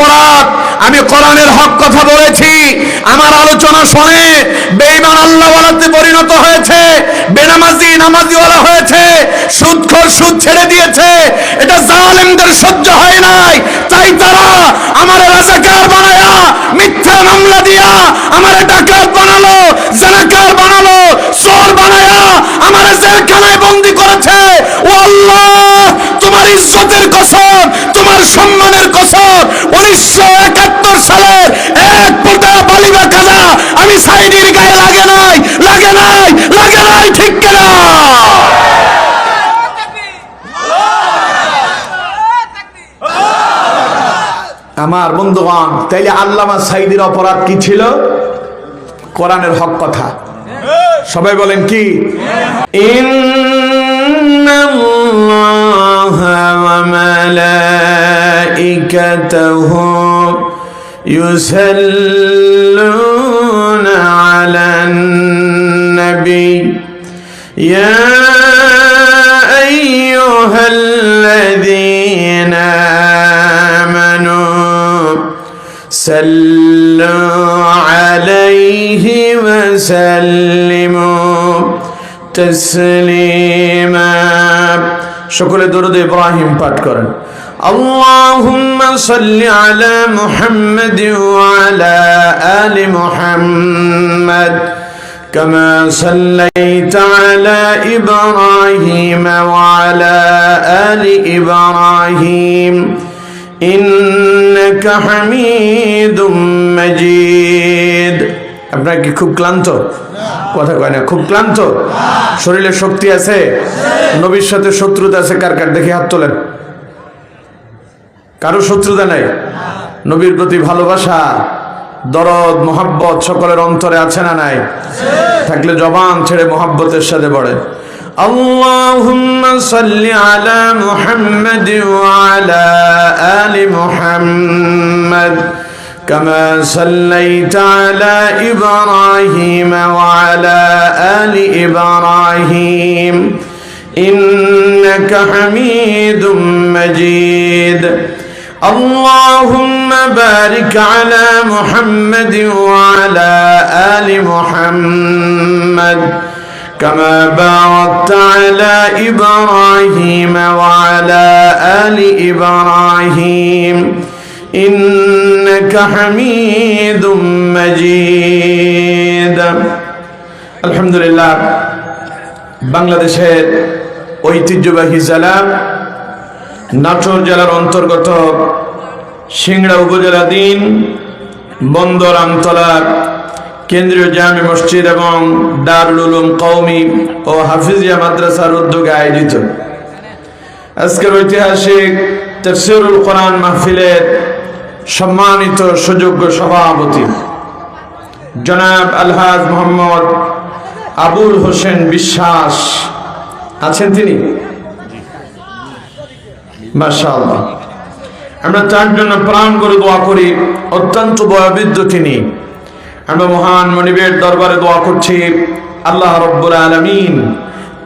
অপরাধ। আমি কোরআনের হক কথা বলেছি, আমার আলোচনা শুনে বেঈমান আল্লাহওয়ালাতে পরিণত হয়েছে, বেনামাজি নামাজিওয়ালা হয়েছে, সুদখোর সুদ ছেড়ে দিয়েছে। এটা জালেমদের সহ্য হয় নাই, তাই তারা আমারে রাজাকার বানায়া, মিথ্যা মামলা দিয়া আমারে ডাকাত বানালো, জানাকার বানালো, চোর বানায়া আমারে জেলখানায় বন্দী করেছে। ও আল্লাহ, তোমার ইজ্জতের কসম, তোমার সম্মানের কসম, 1971 সালের এক ফোঁটা বালিবা কাদা আমি সাইদির গায়ে লাগে নাই, লাগে নাই, লাগে নাই, ঠিক কিনা? আমার বন্ধুগণ, তাইলে আল্লামা সাইদির অপরাধ কি ছিল? কোরআনের হক কথা। সবাই বলেন কি? ইন্নাল্লাহা ওয়া মালাইকাতাহু ইউসাল্লুনা আলান নবী ইয়া আইয়ুহাল্লাযীনা আমানু সাল্লু আলাইহি ওয়া সাল্লিমু তাসলিমা। সকলে দরুদ ইব্রাহিম পাঠ করেন। আল্লাহুম্মা সাল্লি আলা মুহাম্মাদ ওয়া আলা আলি মুহাম্মাদ কামা সাল্লাইতা আলা ইব্রাহিম ওয়া আলা আলি ইব্রাহিম ইন্নাকা হামিদুম মাজিদ। আপনারা কি খুব ক্লান্ত? কথা কয় না, খুব ক্লান্ত? শরীরে শক্তি আছে? নবীর সাথে শত্রুতা আছে কার কার? দেখি হাত তোলেন। কারো শত্রুতা নাই? নবীর প্রতি ভালোবাসা, দরদ, মোহাব্বত সকলের অন্তরে আছে না নাই? থাকলে জবান ছেড়ে মোহাব্বতের সাথে পড়ে আল্লাহুম্মা সাল্লি আলা মুহাম্মাদ ওয়া আলা আলি মুহাম্মাদ কামা সাল্লাইতা আলা ইব্রাহিম ওয়া আলা আলি ইব্রাহিম ইন্নাকা হামিদুম মাজিদ। اللهم بارك على محمد وعلى آل محمد كما باركت على إبراهيم وعلى آل إبراهيم إنك حميد مجيد। الحمد لله বাংলাদেশের ঐতিহ্যবাহী জেলা নাটোর জেলার অন্তর্গত সিংড়া উপজেলাধীন বন্দর আমতলা কেন্দ্রীয় জামে মসজিদ এবং দারুল উলুম কওমি ও হাফিজিয়া মাদ্রাসার উদ্যোগে আয়োজিত আজকের ঐতিহাসিক তাফসীরুল কোরআন মাহফিলের সম্মানিত সুযোগ্য সভাপতি জনাব আলহাজ মোহাম্মদ আবুল হোসেন বিশ্বাস আছেন তিনি? মাশাআল্লাহ। আমরা তার জন্য প্রাণ করে দোয়া করি। অত্যন্ত বয়োবৃদ্ধ তিনি। আমরা মহান মনিবের দরবারে দোয়া করছি আল্লাহ রাব্বুল আলামিন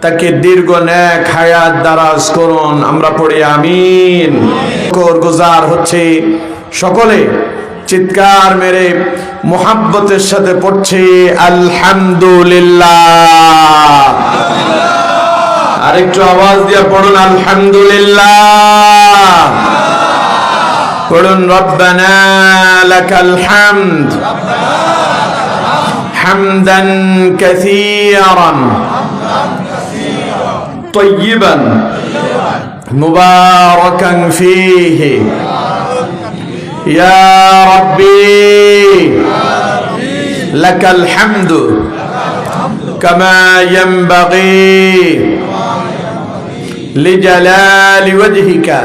তাকে দীর্ঘ নেক হায়াত দারাজ করুন। আমরা পড়ি আমিন। গুজার হচ্ছে সকলে চিৎকার মেরে মোহাব্বতের সাথে পড়ছে আলহামদুলিল্লাহ। আরেকটু আওয়াজ দিয়ে পড়ুন আলহামদুলিল্লাহ। পড়ুন রব্বানা লাকাল হামদ হামদান কাসীরান তাইয়িবান মুবারাকান ফীহি ইয়া রাব্বি লাকাল হামদু কামা ইয়ানবাগী লিজালালি ওয়াজহিকা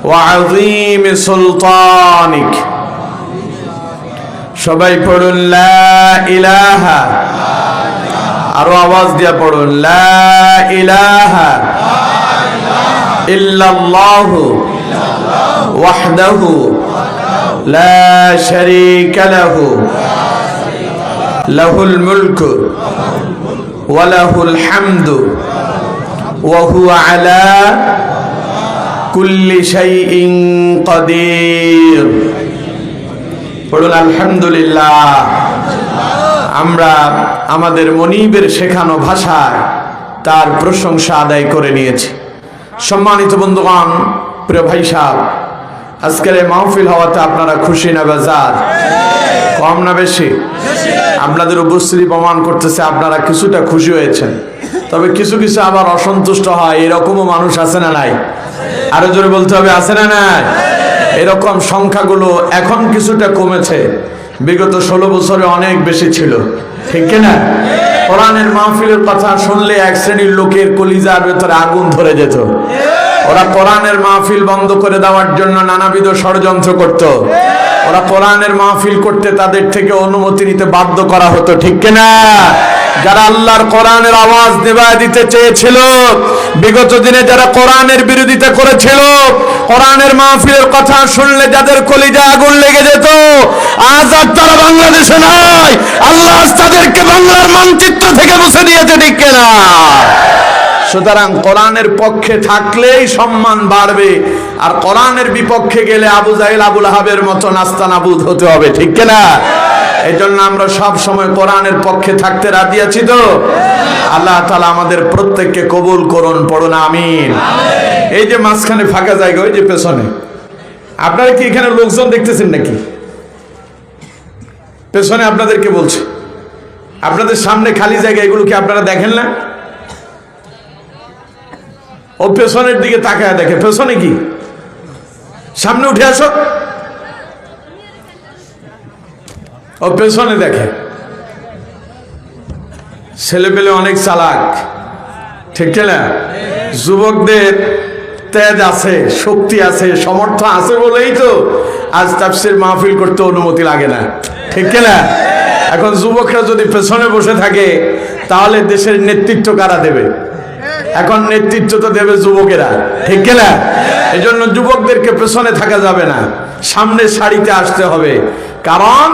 ওয়া আযীমি সুলতানিক। সবাই পড়ুন লা ইলাহা। আরো আওয়াজ দিয়া পড়ুন লা ইলাহা ইল্লাল্লাহু ওয়াহদাহু লা শারীকা লাহু লাহুল মুলকু ওয়া লাহুল হামদু ওয়া হুয়া আলা কুল্লি শাইইন কাদির। পড়ুন আলহামদুলিল্লাহ। আমরা আমাদের মনিবের শেখানো ভাষায় তার প্রশংসা আদায় করে নিয়েছি। সম্মানিত বন্ধুগণ, প্রিয় ভাই সাহেব, আজকের এই মাহফিল হওয়াতে আপনারা খুশি না বেজার? কম না বেশি? আপনাদের উপস্থিতি প্রমাণ করতেছে আপনারা কিছুটা খুশি হয়েছেন, তবে কিছু কিছু আবার অসন্তুষ্ট হয়। এরকমও মানুষ আছে না নাই? আরো জোরে বলতে হবে, আছে না নাই? এরকম সংখ্যাগুলো এখন কিছুটা কমেছে, বিগত 16 বছরে অনেক বেশি ছিল, ঠিক কিনা? কোরআনের মাহফিলের কথা শুনলে এক শ্রেণীর লোকের কলিজার ভেতরে আগুন ধরে যেত। ওরা কোরআনের মাহফিল বন্ধ করে দেওয়ার জন্য নানাবিধ ষড়যন্ত্র করত। ওরা কোরআনের মাহফিল করতে তাদের থেকে অনুমতি নিতে বাধ্য করা হতো, ঠিক কিনা? যারা আল্লাহর কোরআনের আওয়াজ নিভায় দিতে চেয়েছিল, বিগত দিনে যারা কোরআনের বিরোধিতা করেছিল, কোরআনের মাহফিলের কথা শুনলে যাদের কলিজা আগুন লেগে যেত, আজ আর তারা বাংলাদেশে নাই। আল্লাহ তাদেরকে বাংলার মানচিত্র থেকে মুছে দিয়েছে, ঠিক কিনা? সুতরাং কোরআনের পক্ষে থাকলেই সম্মান বাড়বে, আর কোরআনের বিপক্ষে গেলে আবু জাহেল আবু লাহাবের মতো নাস্তানাবুদ হতে হবে, ঠিক কিনা? এই জন্য আমরা সব সময় কোরআনের পক্ষে থাকতে রাজি আছি তো? আল্লাহ তাআলা আমাদের প্রত্যেককে কবুল করুন, পড়ুন আমিন। এই যে মাঝখানে ফাঁকা জায়গা, ওই যে পেছনে, আপনারা কি এখানে লোকজন দেখতেছেন নাকি? পেছনে আপনাদেরকে বলছি, আপনাদের সামনে খালি জায়গা, এগুলো কি আপনারা দেখেন না? ও পেছনের দিকে তাকায় দেখে, পেছনে কি? সামনে উঠে আসো। ও পেছনে দেখে। ছেলেপেলে অনেক চালাক, ঠিক না? যুবকদের তেজ আছে, শক্তি আছে, সমর্থ আছে বলেই তো আজ তাফসীর মাহফিল করতে অনুমতি লাগে না, ঠিক না? এখন যুবকরা যদি পেছনে বসে থাকে তাহলে দেশের নেতৃত্ব কারা দেবে? এখন নেতৃত্ব তো দেবে যুবকেরা, ঠিক কিনা? এই জন্য যুবকদেরকে পেছনে থাকা যাবে না, সামনের সারিতে আসতে হবে। কারণ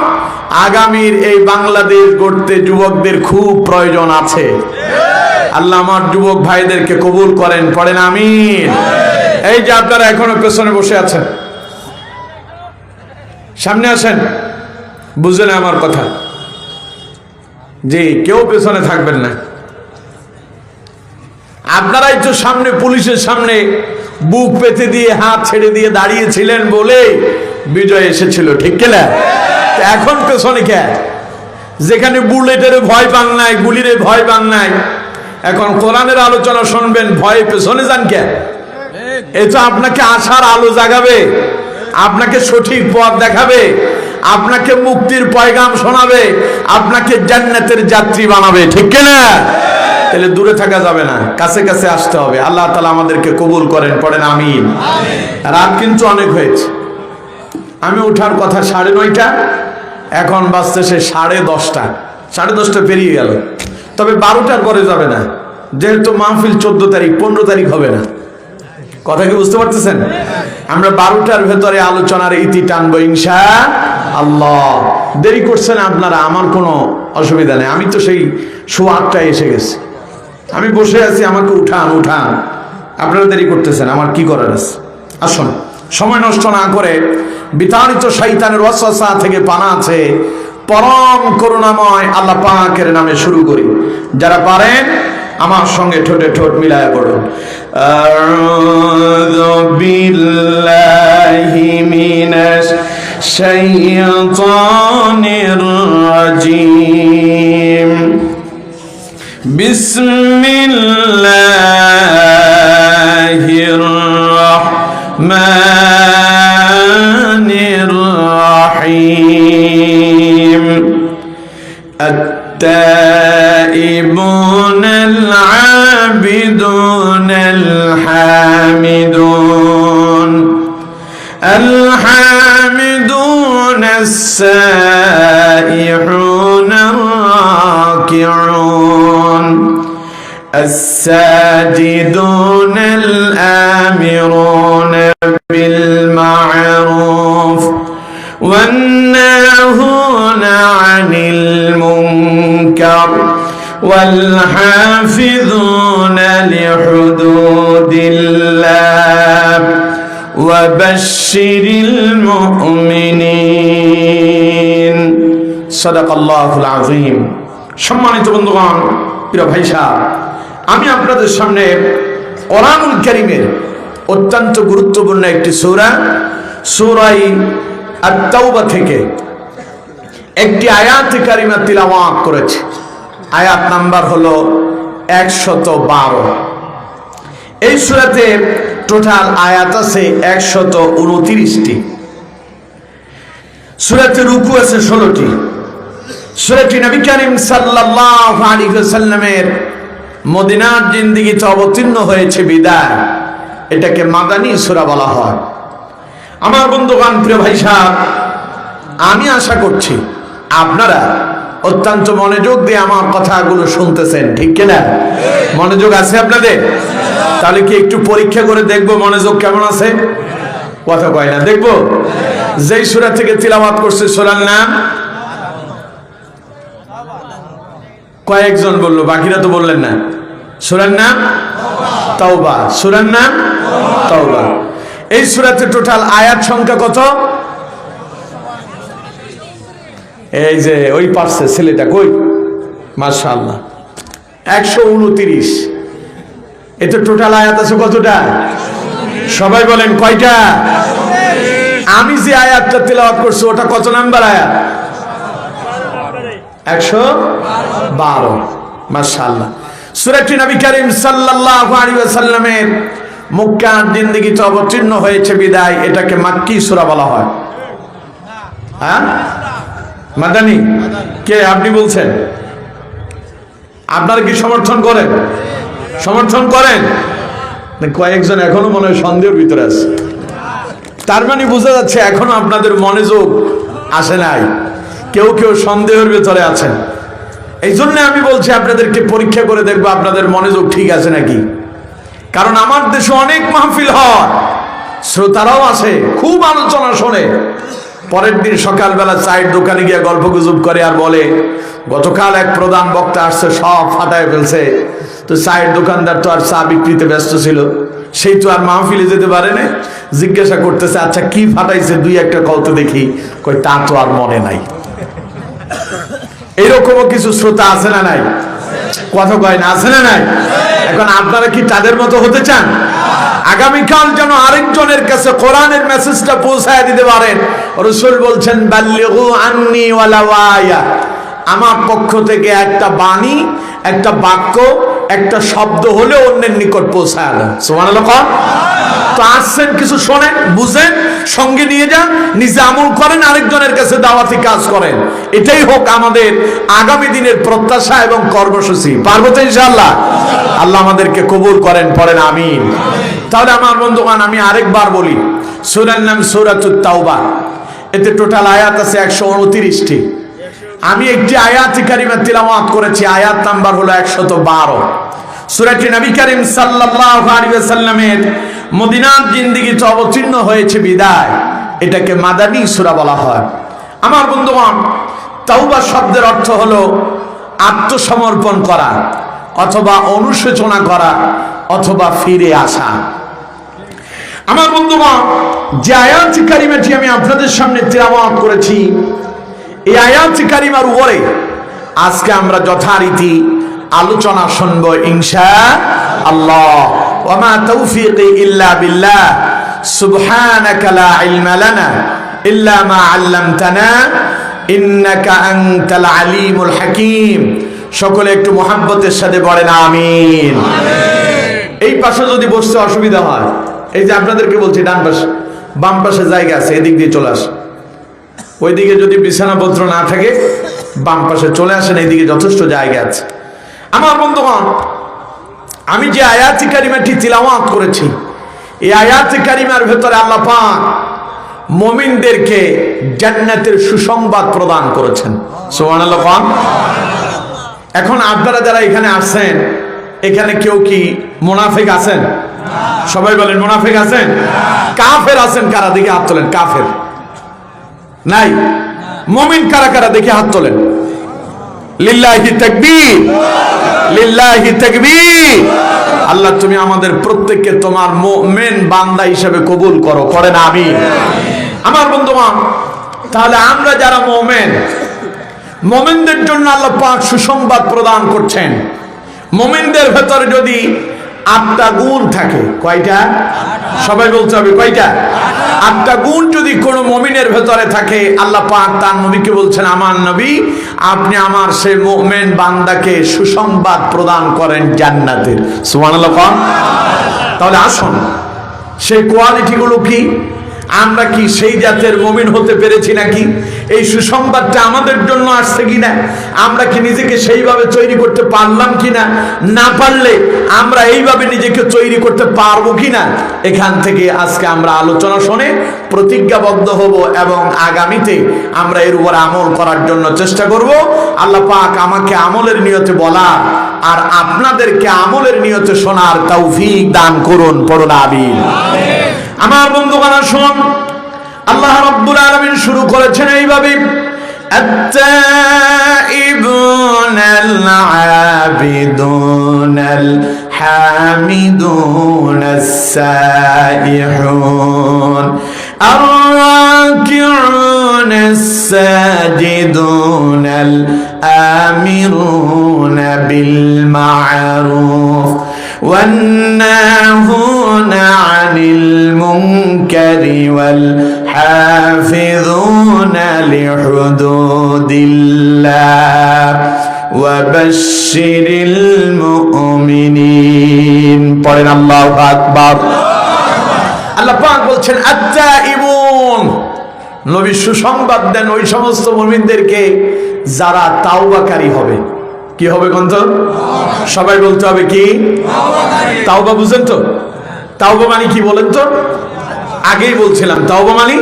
আগামীর এই বাংলাদেশ গড়তে যুবকদের খুব প্রয়োজন আছে। আল্লাহ আমার যুবক ভাইদেরকে কবুল করেন, পড়েন আমিন। এই যে আপনারা এখনো পেছনে বসে আছেন, সামনে আসেন। বুঝলেন আমার কথা? জি, কেউ পেছনে থাকবেন না। আপনারাই তো সামনে পুলিশের সামনে বুক পেতে দিয়ে হাত ছেড়ে দিয়ে দাঁড়িয়েছিলেন বলে বিজয় এসেছিল, ঠিক কিনা? এখন পেছনে কে? যেখানে বুলেটের ভয় পান নাই, গুলির ভয় পান নাই, এখন কোরআনের আলোচনা শুনবেন, ভয়ে পেছনে যান কে? এই তো আপনাকে আশার আলো জাগাবে, আপনাকে সঠিক পথ দেখাবে, আপনাকে মুক্তির পয়গাম শোনাবে, আপনাকে জান্নাতের যাত্রী বানাবে, ঠিক কিনা? তাহলে দূরে থাকা যাবে না, কাছে কাছে আসতে হবে। আল্লাহ তাআলা আমাদেরকে কবুল করেন, পড়েন আমিন। রাত কিন্তু অনেক হয়েছে, আমি ওঠার কথা 9:30, এখন বাজতেছে 10:30। 10:30 পেরিয়ে গেল। তবে 12টার পরে যাবে না, যেহেতু মাহফিল 14 তারিখ, 15 তারিখ হবে না। কথা কি বুঝতে পারতেছেন? আমরা 12টার ভেতরে আলোচনার ইতি টানবো ইনশাআল্লাহ। দেরি করছেন আপনারা, আমার কোনো অসুবিধা নেই। আমি তো সেই 8:15 এসে গেছি, আমি বসে আছি, আমাকে উঠান উঠান। আপনারা দেরি করতেছেন, আমার কি করার আছে? আসুন, সময় নষ্ট না করে বিতাড়িত শয়তানের ওয়াসওয়াসা থেকে পানা আছে পরম করুণাময় আল্লাহ পাকের নামে শুরু করি। যারা পারেন আমার সঙ্গে ঠোঁটে ঠোঁট মিলায় পড়ুন। আউযু বিল্লাহি মিনাশ শাইতানির রাজিম। বিসমিল্লাহির রাহমানির রাহিম। التائبون العابدون الحامدون السائحون الراكعون الساجدون الآمرون بالمعروف والناهون عن المنكر والحافظون لحدود الله وبشر المؤمنين صدق الله العظيم। সম্মানিত বন্ধুগণ, প্রিয় ভাই সাহেব, আমি আপনাদের সামনে কোরআনুল কারীমের অত্যন্ত গুরুত্বপূর্ণ একটি সূরা সূরা আত-তাওবা থেকে একটি আয়াত কারিমা তিলাওয়াত করেছি। আয়াত নাম্বার হলো 112। এই সূরাতে টোটাল আয়াত আছে 129টি। সূরাতে রুকু আছে 16টি। সূরাটি নবী করিম সাল্লাল্লাহু আলাইহি ওয়াসাল্লামের মদিনার জিন্দেগিতে অবতীর্ণ হয়েছে বিদায় এটাকে মাদানী সূরা বলা হয়। আমার বন্ধুগণ, প্রিয় ভাই সাহেব, আমি আশা করছি আপনারা অত্যন্ত মনোযোগ দিয়ে আমার কথাগুলো শুনতেছেন, ঠিক কিনা? মনোযোগ আছে আপনাদের? তাহলে কি একটু পরীক্ষা করে দেখবো মনোযোগ কেমন আছে? কথা কয় না, দেখবো। যেই সূরা থেকে তিলাওয়াত করছে সূরার নাম কয়েকজন বললো, বাকিরা তো বললেন না। সূরার নাম তাওবা। সূরার নাম তাওবা। এই সূরাতে টোটাল আয়াত সংখ্যা কত? এই যে ওই পাশে ছেলেটা কই, মাশাআল্লাহ, 129। এতে টোটাল আয়াত আছে কতটা? সবাই বলেন কয়টা? আমি যে আয়াতটা তেলাওয়াত করছি ওটা কত নাম্বার আয়াত? 112। মাশাআল্লাহ। সূরাটি নবী করিম সাল্লাল্লাহু আলাইহি ওয়াসাল্লামের মক্কার জিন্দেগিতে অবতীর্ণ হয়েছে বিদায় এটাকে মাক্কি সূরা বলা হয়। হ্যাঁ, মাদানী। কে আপনি বলছেন? আপনারা কি সমর্থন করেন? সমর্থন করেন? কয়েকজন এখনো মনে হয় সন্দেহের ভিতরে আছে। তার মানে বোঝা যাচ্ছে এখনো আপনাদের মনোযোগ আসে নাই, কেউ কেউ সন্দেহের ভিতরে আছেন। এই জন্য আমি বলছি আপনাদেরকে পরীক্ষা করে দেখবো আপনাদের মনোযোগ ঠিক আছে নাকি। কারণ আমার দেশে অনেক মাহফিল হয়, শ্রোতারাও আসে, খুব আলোচনা শোনে। পরের দিন সকালবেলা চায়ের দোকানে গিয়ে গল্প গুজব করে আর বলে গতকাল এক প্রধান বক্তা আসছে, সব ফাটায় ফেলছে। তো চায়ের দোকানদার তো আর চা বিক্রিতে ব্যস্ত ছিল, সেই তো আর মাহফিলে যেতে পারে না। জিজ্ঞাসা করতেছে, আচ্ছা কি ফাটাইছে, দুই একটা কল তো দেখি। কই তা তো আর মনে নাই। এইরকমও কিছু শ্রোতা আছে না নাই? কথা কয় না, আছে না নাই? এখন আপনারা কি তাদের মতো হতে চান? আগামীকাল যেন আরেকজনের কাছে কোরআনের মেসেজটা পৌঁছায় দিতে পারেন। রাসূল বলছেন, বাল্লিগু আন্নি ওয়ালাউ আয়া, আমার পক্ষ থেকে একটা বাণী, একটা বাক্য, একটা শব্দ হলে অন্যের নিকট পৌঁছায় দেন। সুবহানাল্লাহ। তো আসছেন, কিছু শোনেন, বুঝেন, সঙ্গে নিয়ে যান, নিজে আমল করেন, আরেকজনের কাছে দাওয়াতি কাজ করেন। এটাই হোক আমাদের আগামী দিনের প্রত্যাশা এবং কর্মসূচি। পারবো তো ইনশাআল্লাহ? আল্লাহ আমাদেরকে কবুল করেন, পড়েন আমিন। তাহলে আমার বন্ধুগণ, আমি আরেকবার বলি, সূরার নাম সূরাতুত তাওবা। এতে টোটাল আয়াত আছে 129টি। আমি একটি আয়াত কারিমা তিলাওয়াত করেছি, আয়াত নাম্বার হলো 112। সূরাটি নবী করিম সাল্লাল্লাহু আলাইহি ওয়াসাল্লামের মদিনার জিন্দেগিতে অবতীর্ণ হয়েছে বিদায় এটাকে মাদানী সূরা বলা হয়। আমার বন্ধুগণ, তাওবা শব্দের অর্থ হলো আত্মসমর্পণ করা, অথবা অনুশোচনা করা, অথবা ফিরে আসা। আমার বন্ধুগণ, যে আয়াত কারিমাটি আমি আপনাদের সামনে তিলাওয়াত করেছি, এই আয়াত কারিমার উপরে আজকে আমরা যথারীতি আলোচনা শুনবো ইনশাআল্লাহ। ওয়া মা তাওফীকি ইল্লা বিল্লাহ, সুবহানাকা লা ইলমা লানা ইল্লা মা আল্লামতানা ইন্নাকা আনতাল আলিমুল হাকীম। সকলে একটু মুহাব্বতের সাথে পড়েন আমিন। এই পাশে যদি বসতে অসুবিধা হয়, এই যে আপনাদেরকে বলছি ডান পাশে, বাম পাশে জায়গা আছে, এদিক দিয়ে চলে আসেন। ওইদিকে যদি বিছানাপত্র না থাকে বাম পাশে চলে আসেন, এইদিকে যথেষ্ট জায়গা আছে। আমার বন্ধুগণ, আমি যে আয়াত কারিমাটি তিলাওয়াত করেছি, এই আয়াত কারিমার ভেতরে আল্লাহ পাক মুমিনদেরকে জান্নাতের সুসংবাদ প্রদান করেছেন। সুবহানাল্লাহ। এখন আপনারা যারা এখানে আসছেন, এখানে কেউ কি মুনাফিক আছেন? সবাই বলেন মুনাফিক আছেন? কাফের আছেন কারা? দেখে হাত তোলেন। কাফের নাই? মুমিন কারা কারা? দেখে হাত তোলেন। লিল্লাহি তাকবীর, লিল্লাহি তাকবীর। আল্লাহ তুমি আমাদের প্রত্যেককে তোমার মুমিন বান্দা হিসেবে কবুল করো, করেন আমিন। আমার বন্ধুগণ, তাহলে আমরা যারা মুমিন, মুমিনদের জন্য আল্লাহ পাক সুসংবাদ প্রদান করছেন। মুমিনদের ভেতরে যদি 8টা গুণ থাকে, কয়টা? সবাই বলতে হবে কয়টা? 8টা গুণ যদি কোনো মুমিনের ভেতরে থাকে, আল্লাহ পাক তার নবীকে বলছেন, আমার নবী আপনি আমার সেই মুমিন বান্দাকে সুসংবাদ প্রদান করেন জান্নাতের। সুবহানাল্লাহ। তাহলে আসুন, সেই কোয়ালিটিগুলো কি? আমরা কি সেই জাতের মুমিন হতে পেরেছি নাকি? এই সুসংবাদটা আমাদের জন্য আসছে কিনা? আমরা কি নিজেকে সেইভাবে তৈরি করতে পারলাম কিনা? না পারলে আমরা এইভাবে নিজেকে তৈরি করতে পারবো কিনা? এখান থেকে আজকে আমরা আলোচনা শুনে প্রতিজ্ঞাবদ্ধ হব এবং আগামীতে আমরা এর উপর আমল করার জন্য চেষ্টা করব। আল্লাহ পাক আমাকে আমলের নিয়তে বলা আর আপনাদেরকে আমলের নিয়তে শোনার তৌফিক দান করুন, পড়ুন আমিন। আমার বন্ধুগণ, শুনুন, আল্লাহ রাব্বুল আলামিন শুরু করেছেন এইভাবে, আত-তাইবুনাল আবিদুনাল হামিদুনাস সাইহুন আর-রাকিউনাস সাজিদুনাল আমিরুনা বিল মা'রুফ والناهون عن المنكر والحافظون لحدود الله وبشر المؤمنين। পড়েন আল্লাহু আকবার। আল্লাহ পাক বলছেন আত-তাইবুন, নবী সুসংবাদ দেন ওই সমস্ত মুমিনদেরকে যারা তাওবাকারী হবে। কি হবে গন্ধ? সবাই বলতে হবে কি? তাওবা। বুঝেন তো? তাওবা মানে কি বলেন তো? আগেই বলছিলাম, তাওবা মানে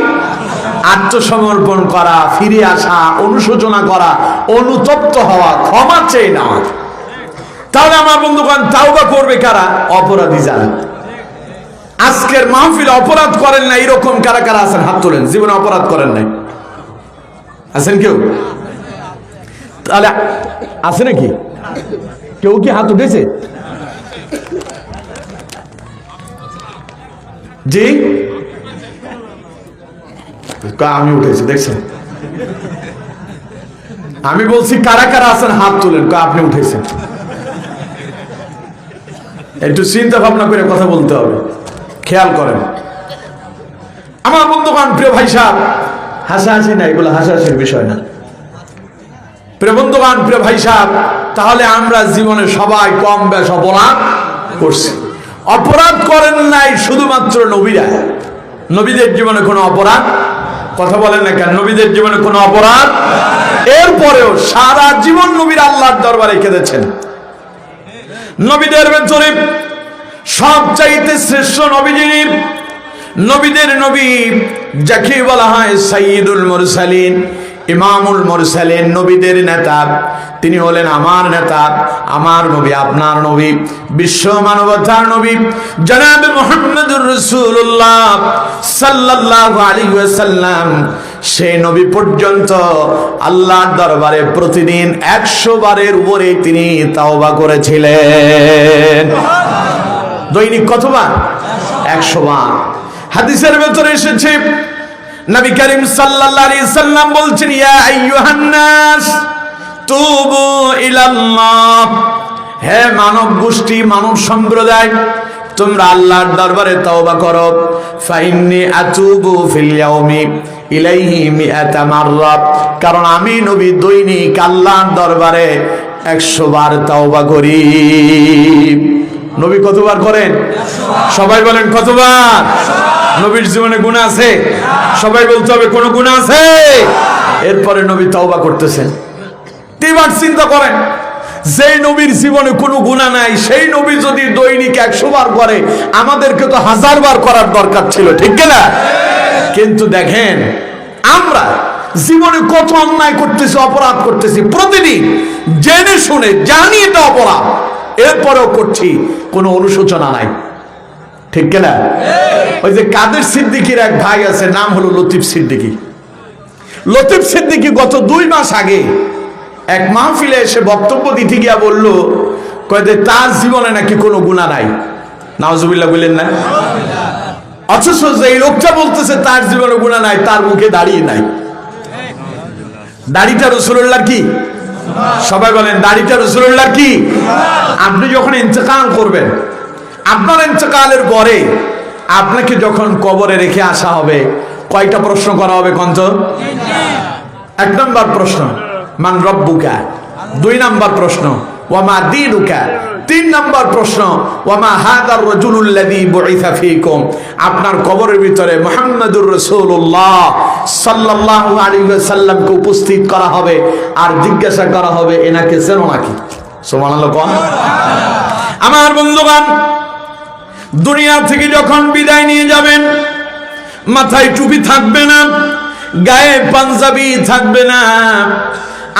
আত্মসমর্পণ করা, ফিরে আসা, অনুশোচনা করা, অনুতপ্ত হওয়া, ক্ষমা চেয়ে নেওয়া। তাহলে আমার বন্ধুগণ, তাওবা করবে কারা? অপরাধী যারা। আজকের মাহফিলে অপরাধ করেন না এরকম কারা কারা আছেন? হাত তোলেন। জীবনে অপরাধ করেন নাই আছেন কেউ? তাহলে আছে নাকি? কেউ কি হাত উঠেছে? জি, আমি উঠেছি, দেখছেন? আমি বলছি কারা কারা আছেন হাত তুলেন। আপনি উঠেছেন। একটু চিন্তা ভাবনা করে কথা বলতে হবে, খেয়াল করেন। আমার বন্ধুগণ, প্রিয় ভাই সাহেব, হাসাহাসি না, এগুলো হাসাহাসির বিষয় না। প্রিয় বন্ধুগণ, প্রিয় ভাই সাহেব, তাহলে আমরা জীবনে সবাই কম বেশ অপরাধ করছি। অপরাধ করেন নাই শুধুমাত্র নবীরা। নবীদের জীবনে কোনো অপরাধ, কথা বলেন না কেন? নবীদের জীবনে কোনো অপরাধ, এরপরেও সারা জীবন নবীরা আল্লাহর দরবারে কেঁদেছেন। নবীদের ভেতরে সবচাইতে শ্রেষ্ঠ নবী যিনি, নবীদের নবী যাকে বলা হয় সাইয়্যিদুল মুরসালিন, ইমামুল মুরসালিন, নবীদের নেতা, তিনি হলেন আমার নেতা, আমার নবী, আপনার নবী, বিশ্ব মানবতার নবী জনাবে মুহাম্মদুর রাসূলুল্লাহ সাল্লাল্লাহু আলাইহি ওয়াসাল্লাম। সেই নবী পর্যন্ত আল্লাহর দরবারে প্রতিদিন 100 বারের উপরে তিনি তাওবা করেছিলেন। দৈনিক কতবার? 100 বার। হাদিসের ভেতরে এসেছে, নবী করিম সাল্লাল্লাহু আলাইহি সাল্লাম বলছেন, ইয়া আইয়ুহান নাস তুবু ইলাল্লাহ, হে মানব গোষ্ঠী, মানব সম্প্রদায়, তোমরা আল্লাহর দরবারে তওবা করো। ফাইন্নী আতুবু ফিল ইয়াউমি ইলাইহি মিআতা মাররা, কারণ আমি নবী দৈনিক আল্লাহর দরবারে 100 বার তওবা করি। নবী কতবার করেন? সবাই বলেন কতবার? নবীর জীবনে গুনাহ আছে? সবাই বলতে হবে কোন গুনাহ আছে? এরপরে নবী তওবা করতেছেন। এবার চিন্তা করেন, যেই নবীর জীবনে কোনো গুনাহ নাই, সেই নবী যদি দৈনিক 100 বার করে, আমাদেরকে তো 1000 বার করার দরকার ছিল, ঠিক না? কিন্তু দেখেন আমরা জীবনে কত অন্যায় করতেছি, অপরাধ করতেছি প্রতিদিন, জেনে শুনে জানি এটা অপরাধ, এরপরেও করছি, কোনো অনুশোচনা নাই, ঠিক না? ওই যে কাদের সিদ্দিকীর এক ভাই আছে, নাম হলো লতিফ সিদ্দিকী। লতিফ সিদ্দিকী গত 2 মাস আগে এক মাহফিলে এসে বক্তব্য দিতে গিয়া বলল, কয় যে তার জীবনে নাকি কোনো গুনাহ নাই। নাউজুবিল্লাহ বললেন না? অথচ যে লোকটা বলতেছে তার জীবনে গুনাহ নাই, তার মুখে দাড়ি নাই। দাড়িটা রাসূলুল্লাহর কি? সবাই বলেন দাড়িটা রাসূলুল্লাহর কি? আপনি যখন ইন্তেকাল করবেন, আপনার ইন্তেকালের পরে আপনাকে যখন কবরে রেখে আসা হবে, কয়টা প্রশ্ন করা হবে কন্ত? এক নম্বর প্রশ্ন মান রব্বুকা, দুই নম্বর প্রশ্ন ওয়া মা দীনুকা, তিন নম্বর প্রশ্ন ওয়া মা হাদার রাজুলুল্লাযী বুইসা ফীকুম। আপনার কবরের ভিতরে মুহাম্মদুর রাসূলুল্লাহ সাল্লাল্লাহু আলাইহি ওয়াসাল্লামকে উপস্থিত করা হবে আর জিজ্ঞাসা করা হবে এনাকে চেনো নাকি? সুবহানাল্লাহ। কোন আমার বন্ধুগণ, দুনিয়া থেকে যখন বিদায় নিয়ে যাবেন, মাথায় টুপি থাকবে না, গায়ে পাঞ্জাবি থাকবে না,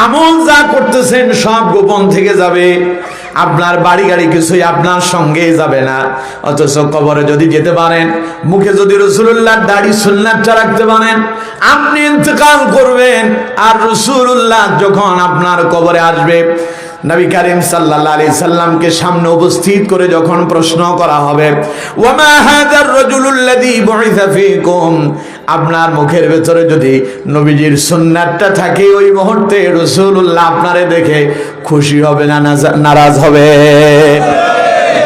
আমল যা করতেছেন সব গোপন থেকে যাবে, আপনার বাড়ি গাড়ি কিছুই আপনার সঙ্গে যাবে না। অথচ কবরে যদি যেতে পারেন, মুখে যদি রাসূলুল্লাহর দাড়ি সুন্নাতটা রাখতে পারেন, আপনি ইন্তেকাল করবেন আর রাসূলুল্লাহ যখন আপনার কবরে আসবে, নবী করিম সাল্লাল্লাহু আলাইহি সাল্লামকে সামনে উপস্থিত করে যখন প্রশ্ন করা হবে ওয়া মা হাদার রাজুলুল্লাযী বুইসা ফীকুম, আপনার মুখের ভেতরে যদি নবীজির সুন্নাতটা থাকে, ওই মুহূর্তে রাসূলুল্লাহ আপনারে দেখে খুশি হবে না নারাজ হবে?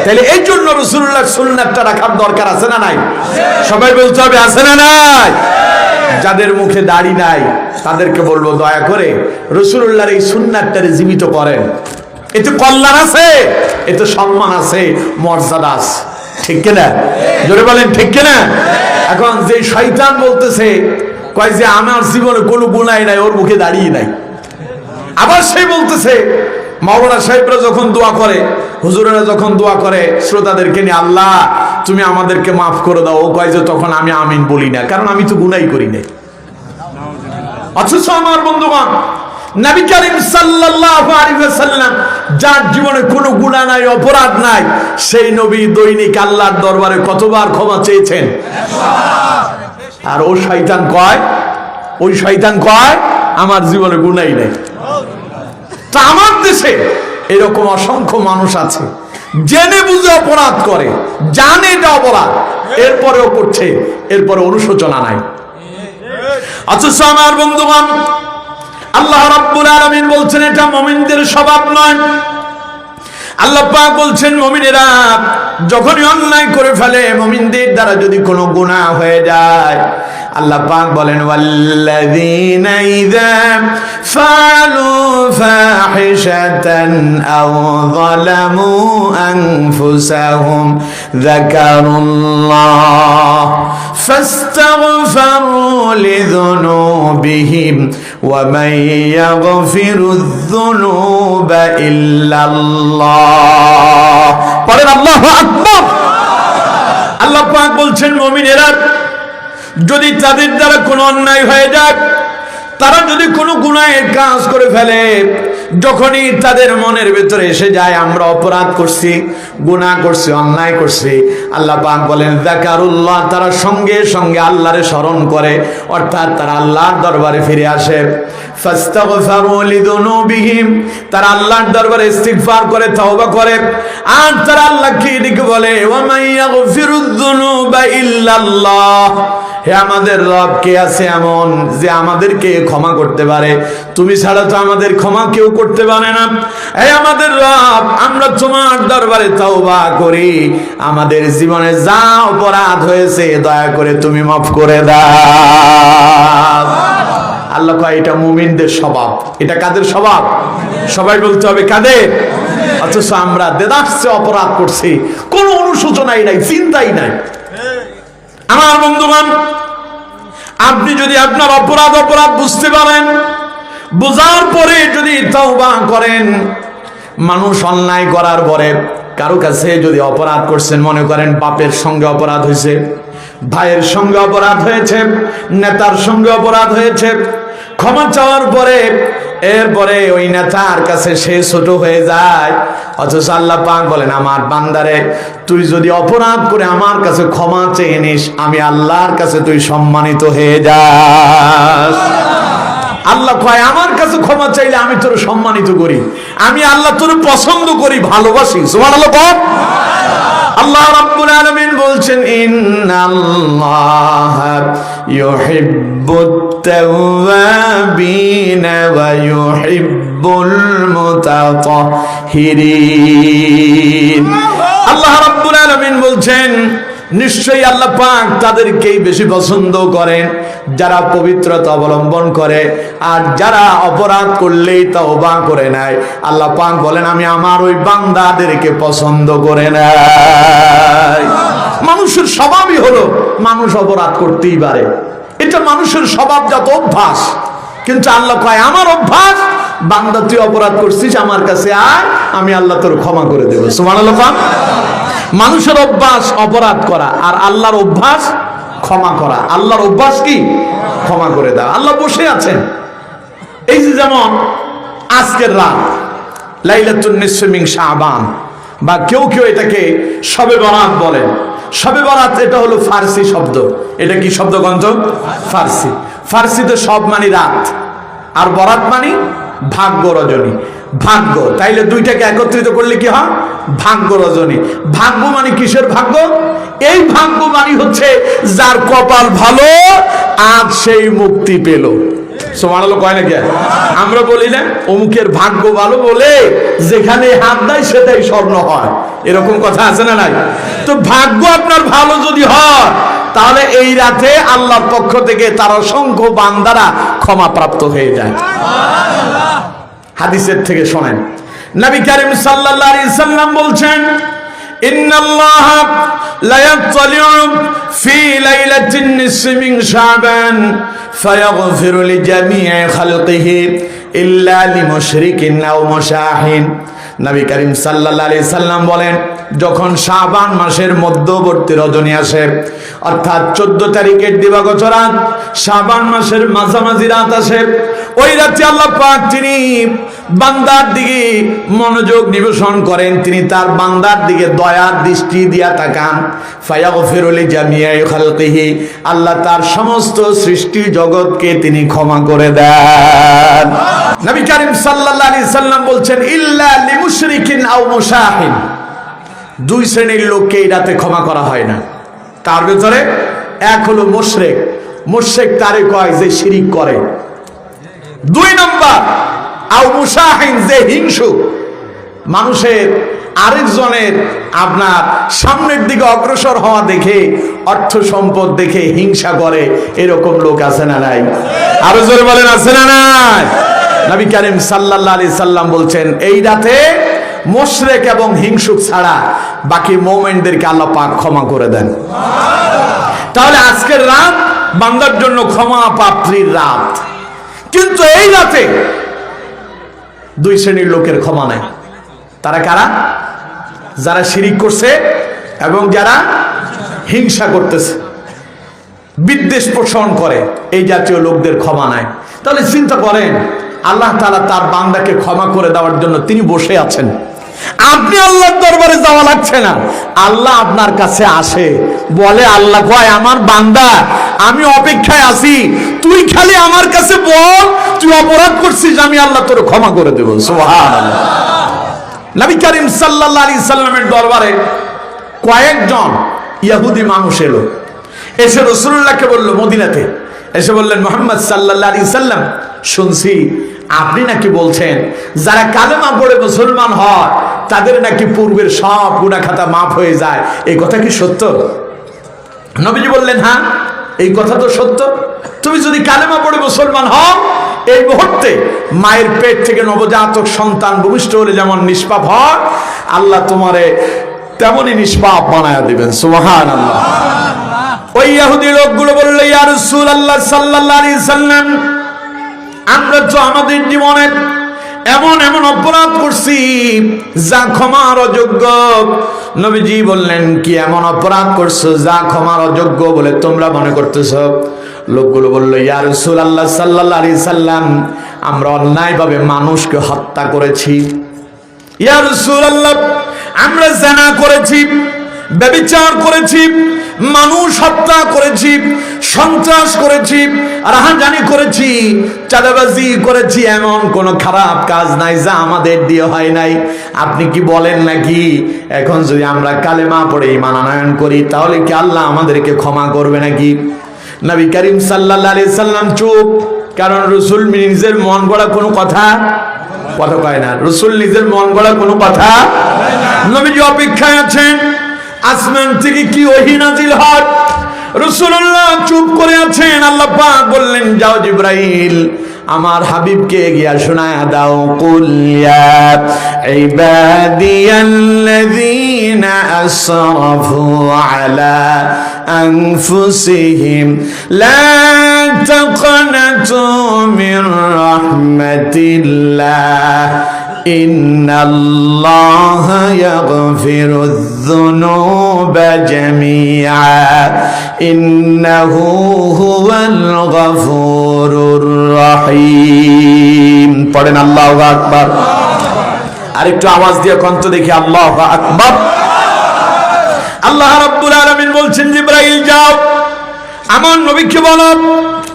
তাহলে এই জন্য রাসূলুল্লাহর সুন্নাতটা রাখার দরকার আছে না নাই? সবাই বলতে হবে আছে না নাই? যাদের মুখে দাড়ি নাই তাদেরকে বলবো দয়া করে রাসূলুল্লাহর এই সুন্নাতটারে জীবিত করেন। এতে কল্যাণ আছে, এতে সম্মান আছে, মর্যাদা আছে, ঠিক কিনা? জোরে বলেন ঠিক কিনা? এখন যে শয়তান বলতেছে কয় যে আমার জীবনে কোনো গুনাহ নাই, ওর মুখে দাড়ি নাই, আবার সে বলতেছে মাওলানা সাহেবরা যখন দোয়া করে, হুজুরেরা যখন দোয়া করে শ্রোতাদেরকে নিয়ে, আল্লাহ তুমি আমাদেরকে মাফ করে দাও, ও কয় যে তখন আমি আমিন বলি না, কারণ আমি তো গুনাহই করি না। অথচ আমার বন্ধুগণ, নবী করিম সাল্লাল্লাহু আলাইহি ওয়াসাল্লাম যার জীবনে কোনো গুনাহ নাই, অপরাধ নাই, সেই নবী দৈনিক আল্লাহর দরবারে কতবার ক্ষমা চেয়েছেন? আর ওই শয়তান কয় আমার জীবনে গুনাহই নাই। তা আমার দেশে এরকম অসংখ্য মানুষ আছে জেনে বুঝে অপরাধ করে, জানে এটা অপরাধ, এরপরেও করছে, এরপরে অনুশোচনা নাই। অথচ আমার বন্ধুগণ, আল্লাহ রাব্বুল আলামিন বলছেন এটা মুমিনদের স্বভাব নয়। আল্লাহ পাক বলছেন মুমিনেরা যখনই অন্যায় করে ফেলে, মুমিনদের দ্বারা যদি কোনো গুনাহ হয়ে যায়, আল্লাহ পাক বলেন ওয়াল্লাযীনা ইযা ফাআলু ফাহিশাতান আও যালামু আনফুসাহুম যাকারুল্লাহ ফাস্তাগফারু লিযুনুবিহিম ওয়া মান ইয়াগফিরুয-যুনুবা ইল্লাল্লাহ। পড়েন আল্লাহু আকবার। আল্লাহ পাক বলছেন মুমিনেরা যদি তাদের দ্বারা কোনো অন্যায় হয়ে যায়, তারা যদি কোনো গুনাহের কাজ করে ফেলে, যখনই তাদের মনের ভেতরে এসে যায় আমরা অপরাধ করছি, গুনাহ করছি, অন্যায় করছি, আল্লাহ পাক বলেন যাকারুল্লাহ, তারা সঙ্গে সঙ্গে আল্লাহরে স্মরণ করে, অর্থাৎ তারা আল্লাহর দরবারে ফিরে আসে। ফাস্তাগফারু লিযুনুবিহিম, তারা আল্লাহর দরবারে ইস্তিগফার করে, তওবা করে, আর তারা আল্লাহকে ডেকে বলে ওয়া মান ইয়াগফিরুয-যুনুবা ইল্লাল্লাহ, হে আমাদের রব কে আছে এমন যে আমাদেরকে ক্ষমা করতে পারে? তুমি ছাড়া তো আমাদের ক্ষমা কেউ করতে পারে না। হে আমাদের রব, আমরা তোমার দরবারে তওবা করি, আমাদের জীবনে যা অপরাধ হয়েছে দয়া করে তুমি মাফ করে দাও। আল্লাহ কয় এটা মুমিনদের স্বভাব। এটা কাদের স্বভাব? সবাই বলতে হবে কাদের? অথচ আমরা দেদারসে অপরাধ করছি, কোনো অনুশোচনাই নাই, চিন্তাই নাই। আমার বন্ধুগণ, আপনি যদি আপনার অপরাধ বুঝতে পারেন, বোঝার পরে যদি তওবা করেন, মানুষ অন্যায় করার পরে কারো কাছে যদি অপরাধ করছেন, মনে করেন বাপের সঙ্গে অপরাধ হয়েছে, ভাইয়ের সঙ্গে অপরাধ হয়েছে, নেতার সঙ্গে অপরাধ হয়েছে, ক্ষমা চাওয়ার পরে এরপরে ওই নেতার কাছে সে ছোট হয়ে যায়। অথচ আল্লাহ পাক বলেন আমার বান্দারে তুই যদি অপরাধ করে আমার কাছে ক্ষমা চেয়ে নিস, আমি আল্লাহর কাছে তুই সম্মানিত হয়ে যাস। আল্লাহ কয় আমার কাছে ক্ষমা চাইলে আমি তোর সম্মানিত করি, আমি আল্লাহ তোর পছন্দ করি, ভালোবাসি। সুবহানাল্লাহ বল। আল্লাহ রাব্বুল আলামিন বলছেন ইন্নাল্লাহা ইউহিব্বুত তাওয়াবিনা ওয়া ইউহিব্বুল মুতাতাহহিরিন। আল্লাহ রাব্বুল আলামিন বলছেন নিশ্চয়ই আল্লাহ পাক তাদেরকেই বেশি পছন্দ করেন যারা পবিত্রতা অবলম্বন করে আর যারা অপরাধ করলেই তওবা করে নেয়। আল্লাহ পাক বলেন আমি আমার ওই বান্দাদেরকে পছন্দ করে নেই। মানুষের স্বভাবই হলো মানুষ অপরাধ করতেই পারে, এটা মানুষের স্বভাবজাত অভ্যাস। কিন্তু আল্লাহ কয় আমার অভ্যাস, বান্দা তুই অপরাধ করছিস আমার কাছে আয়, আমি আল্লাহ তোর ক্ষমা করে দেব। সুবহানাল্লাহ। মানুষের অভ্যাস অপরাধ করা আর আল্লাহর অভ্যাস ক্ষমা করা। আল্লাহর অভ্যাস কি? ক্ষমা করে দাও। আল্লাহ বসে আছেন। এই যে যেমন আজকের রাত লাইলাতুন নিসফি মিন শাবান, বা কেউ কেউ এটাকে শবে বরাত বলেন। শবে বরাত এটা হলো ফার্সি শব্দ। এটা কি শব্দ গ্রন্থ? ফার্সি। ফার্সিতে সব মানে রাত আর বরাত মানে ভাগ্য রজনী। ভাগ্য, তাইলে দুইটাকে একত্রিত করলে কি হয়? ভাগ্য রজনী। ভাগ্য মানে কিসের ভাগ্য? এই ভাগ্য মানে হচ্ছে যার কপাল ভালো আজ সেই মুক্তি পেল। সুবহানাল্লাহ কয় না কে? আমরা বলি না অমুকের ভাগ্য ভালো বলে যেখানে হাত দেয় সেটাই স্বর্ণ হয়, এরকম কথা আছে না নাই? তো ভাগ্য আপনার ভালো যদি হয় তাহলে এই রাতে আল্লাহর পক্ষ থেকে তার অসংখ্য বান্দারা ক্ষমা প্রাপ্ত হয়ে যায়। হাদিসের থেকে শোনেন, নবী করিম সাল্লাল্লাহু আলাইহি সাল্লাম বলছেন ইন্নাল্লাহা লা ইয়াত্তালিউ ফি লাইলাতিন নিসফি মিন শাবান ফায়াগফিরু লিজামি'i খালকিহি ইল্লা লিমুশরিকিন আও মুশাহিন। নবী করিম সাল্লাল্লাহু আলাইহি সাল্লাম বলেন যখন শাবান মাসের মধ্যবর্তী রজনী আসে, অর্থাৎ 14 তারিখের দিবাগত রাত, শাবান মাসের মাঝামাঝি রাত আসে, ওই রাতে আল্লাহ পাক তিনি বান্দার দিকে মনোযোগ নিবেশন করেন, তিনি তার বান্দার দিকে দয়ার দৃষ্টি দিয়া তাকান। ফায়াগফিরু লিজামি'i খালকিহি, আল্লাহ তার সমস্ত সৃষ্টি জগৎকে তিনি ক্ষমা করে দেন। নবী করিম সাল্লাল্লাহু আলাইহি সাল্লাম বলছেন ইল্লা লিমুশরিকিন আও মুশাহিন, দুই শ্রেণীর লোককে এই রাতে ক্ষমা করা হয় না। তার ভিতরে এক হলো মুশরিক। মুশরিক তারে কয় যে শিরিক করে। দুই নাম্বার আও মুশাহিন, যে হিংসুক, মানুষের আরেকজনের আপনার সামনের দিকে অগ্রসর হওয়া দেখে, অর্থ সম্পদ দেখে হিংসা করে, এরকম লোক আছে না নাই? আরো জোরে বলেন আছে না নাই? নবী করিম সাল্লাল্লাহু আলাইহি সাল্লাম বলছেন এই রাতে মুশরিক এবং হিংসুক ছাড়া বাকি মুমিনদেরকে আল্লাহ পাক ক্ষমা করে দেন। তাহলে আজকের রাত বান্দার জন্য ক্ষমা পাত্রীর রাত। কিন্তু এই রাতে দুই শ্রেণীর লোকের ক্ষমা নাই। তারা কারা? যারা শিরিক করছে এবং যারা হিংসা করতেছে, বিদ্বেষ পোষণ করে, এই জাতীয় লোকদের ক্ষমা নাই। তাহলে চিন্তা করেন, আল্লাহ তাআলা তার বান্দাকে ক্ষমা করে দেওয়ার জন্য তিনি বসে আছেন। আপনি আল্লাহর দরবারে যাওয়া লাগছে না, আল্লাহ আপনার কাছে আসে, বলে আল্লাহ কয় আমার বান্দা আমি অপেক্ষায় আছি, তুই খালি আমার কাছে বল তুই অপরাধ করছিস, আমি আল্লাহ তোর ক্ষমা করে দেব। সুবহানাল্লাহ। নবী করিম সাল্লাল্লাহু আলাইহি সাল্লামের দরবারে কয়েকজন ইহুদি মানুষ এলো, এসে রাসূলুল্লাহকে বলল, মদিনাতে এসে বললেন মুহাম্মদ সাল্লাল্লাহু আলাইহি সাল্লাম শুনছি আপনি নাকি বলছেন যারা কালেমা পড়ে মুসলমান হয় তাদের নাকি পূর্বের সব গুনাহ খাতা মাফ হয়ে যায়, এই কথা কি সত্য? নবীজি বললেন হ্যাঁ, এই কথা তো সত্য। তুমি যদি কালেমা পড়ে মুসলমান হও, এই মুহূর্তে মায়ের পেট থেকে নবজাতক সন্তান ভূমিষ্ঠ হলে যেমন নিষ্পাপ হয়, আল্লাহ তোমারে তেমনই নিষ্পাপ বানায়া দিবেন। সুবহানাল্লাহ। ওই ইহুদি লোকগুলো বলল ইয়া রাসূলুল্লাহ সাল্লাল্লাহু আলাইহি সাল্লাম, আমরা তো আমাদের জীবনে এমন এমন অপরাধ করছি যা ক্ষমার অযোগ্য। নবীজি বললেন কি এমন অপরাধ করছো যা ক্ষমার অযোগ্য বলে তোমরা মনে করতেছো? লোকগুলো বলল ইয়া রাসূলুল্লাহ সাল্লাল্লাহু আলাইহি সাল্লাম, আমরা অন্যায়ভাবে মানুষকে হত্যা করেছি। ইয়া রাসূলুল্লাহ, আমরা জিনা করেছি, ব্যভিচার করেছি, মানুষ হত্যা করেছি, সন্ত্রাস করেছি, রাহাজানি করেছি, চাঁদাবাজি করেছি, এমন কোন খারাপ কাজ নাই যা আমাদের দিয়ে হয় নাই। আপনি কি বলেন নাকি এখন যদি আমরা কালেমা পড়ে ঈমান আনয়ন করি তাহলে কি আল্লাহ আমাদেরকে ক্ষমা করবে নাকি? নবী করিম সাল্লাল্লাহু আলাইহি সাল্লাম চুপ, কারণ রাসূল নিজের মন গড়া কোনো কথা কয় না। রাসূল নিজের মন গড়া কোনো কথা, নবীজি অপেক্ষায় আছেন আসমান থেকে কি ওহী নাজিল হয়। রাসূলুল্লাহ চুপ করে আছেন। আল্লাহ পাক বললেন, যাও জিবরাইল আমার হাবিবকে গিয়া শোনায়া দাও, কুল ইয়া ইবাদিয়াল্লাযীনা আসরাফু আলা আনফুসিহিম লা তাকনাতু মির রাহমাতিল্লাহ ইন্নাল্লাহা ইয়াগফিরুয-যুনুবা জামিআ ইন্নাহু হুয়াল গফুরুর রহিম। পড়েন আল্লাহু আকবার। আরেকটু আওয়াজ দিয়ে কন্ত দেখি আল্লাহু আকবার। আল্লাহ রাব্বুল আলামিন বলছেন, জিবরাইল যাও আমার নবীকে বলো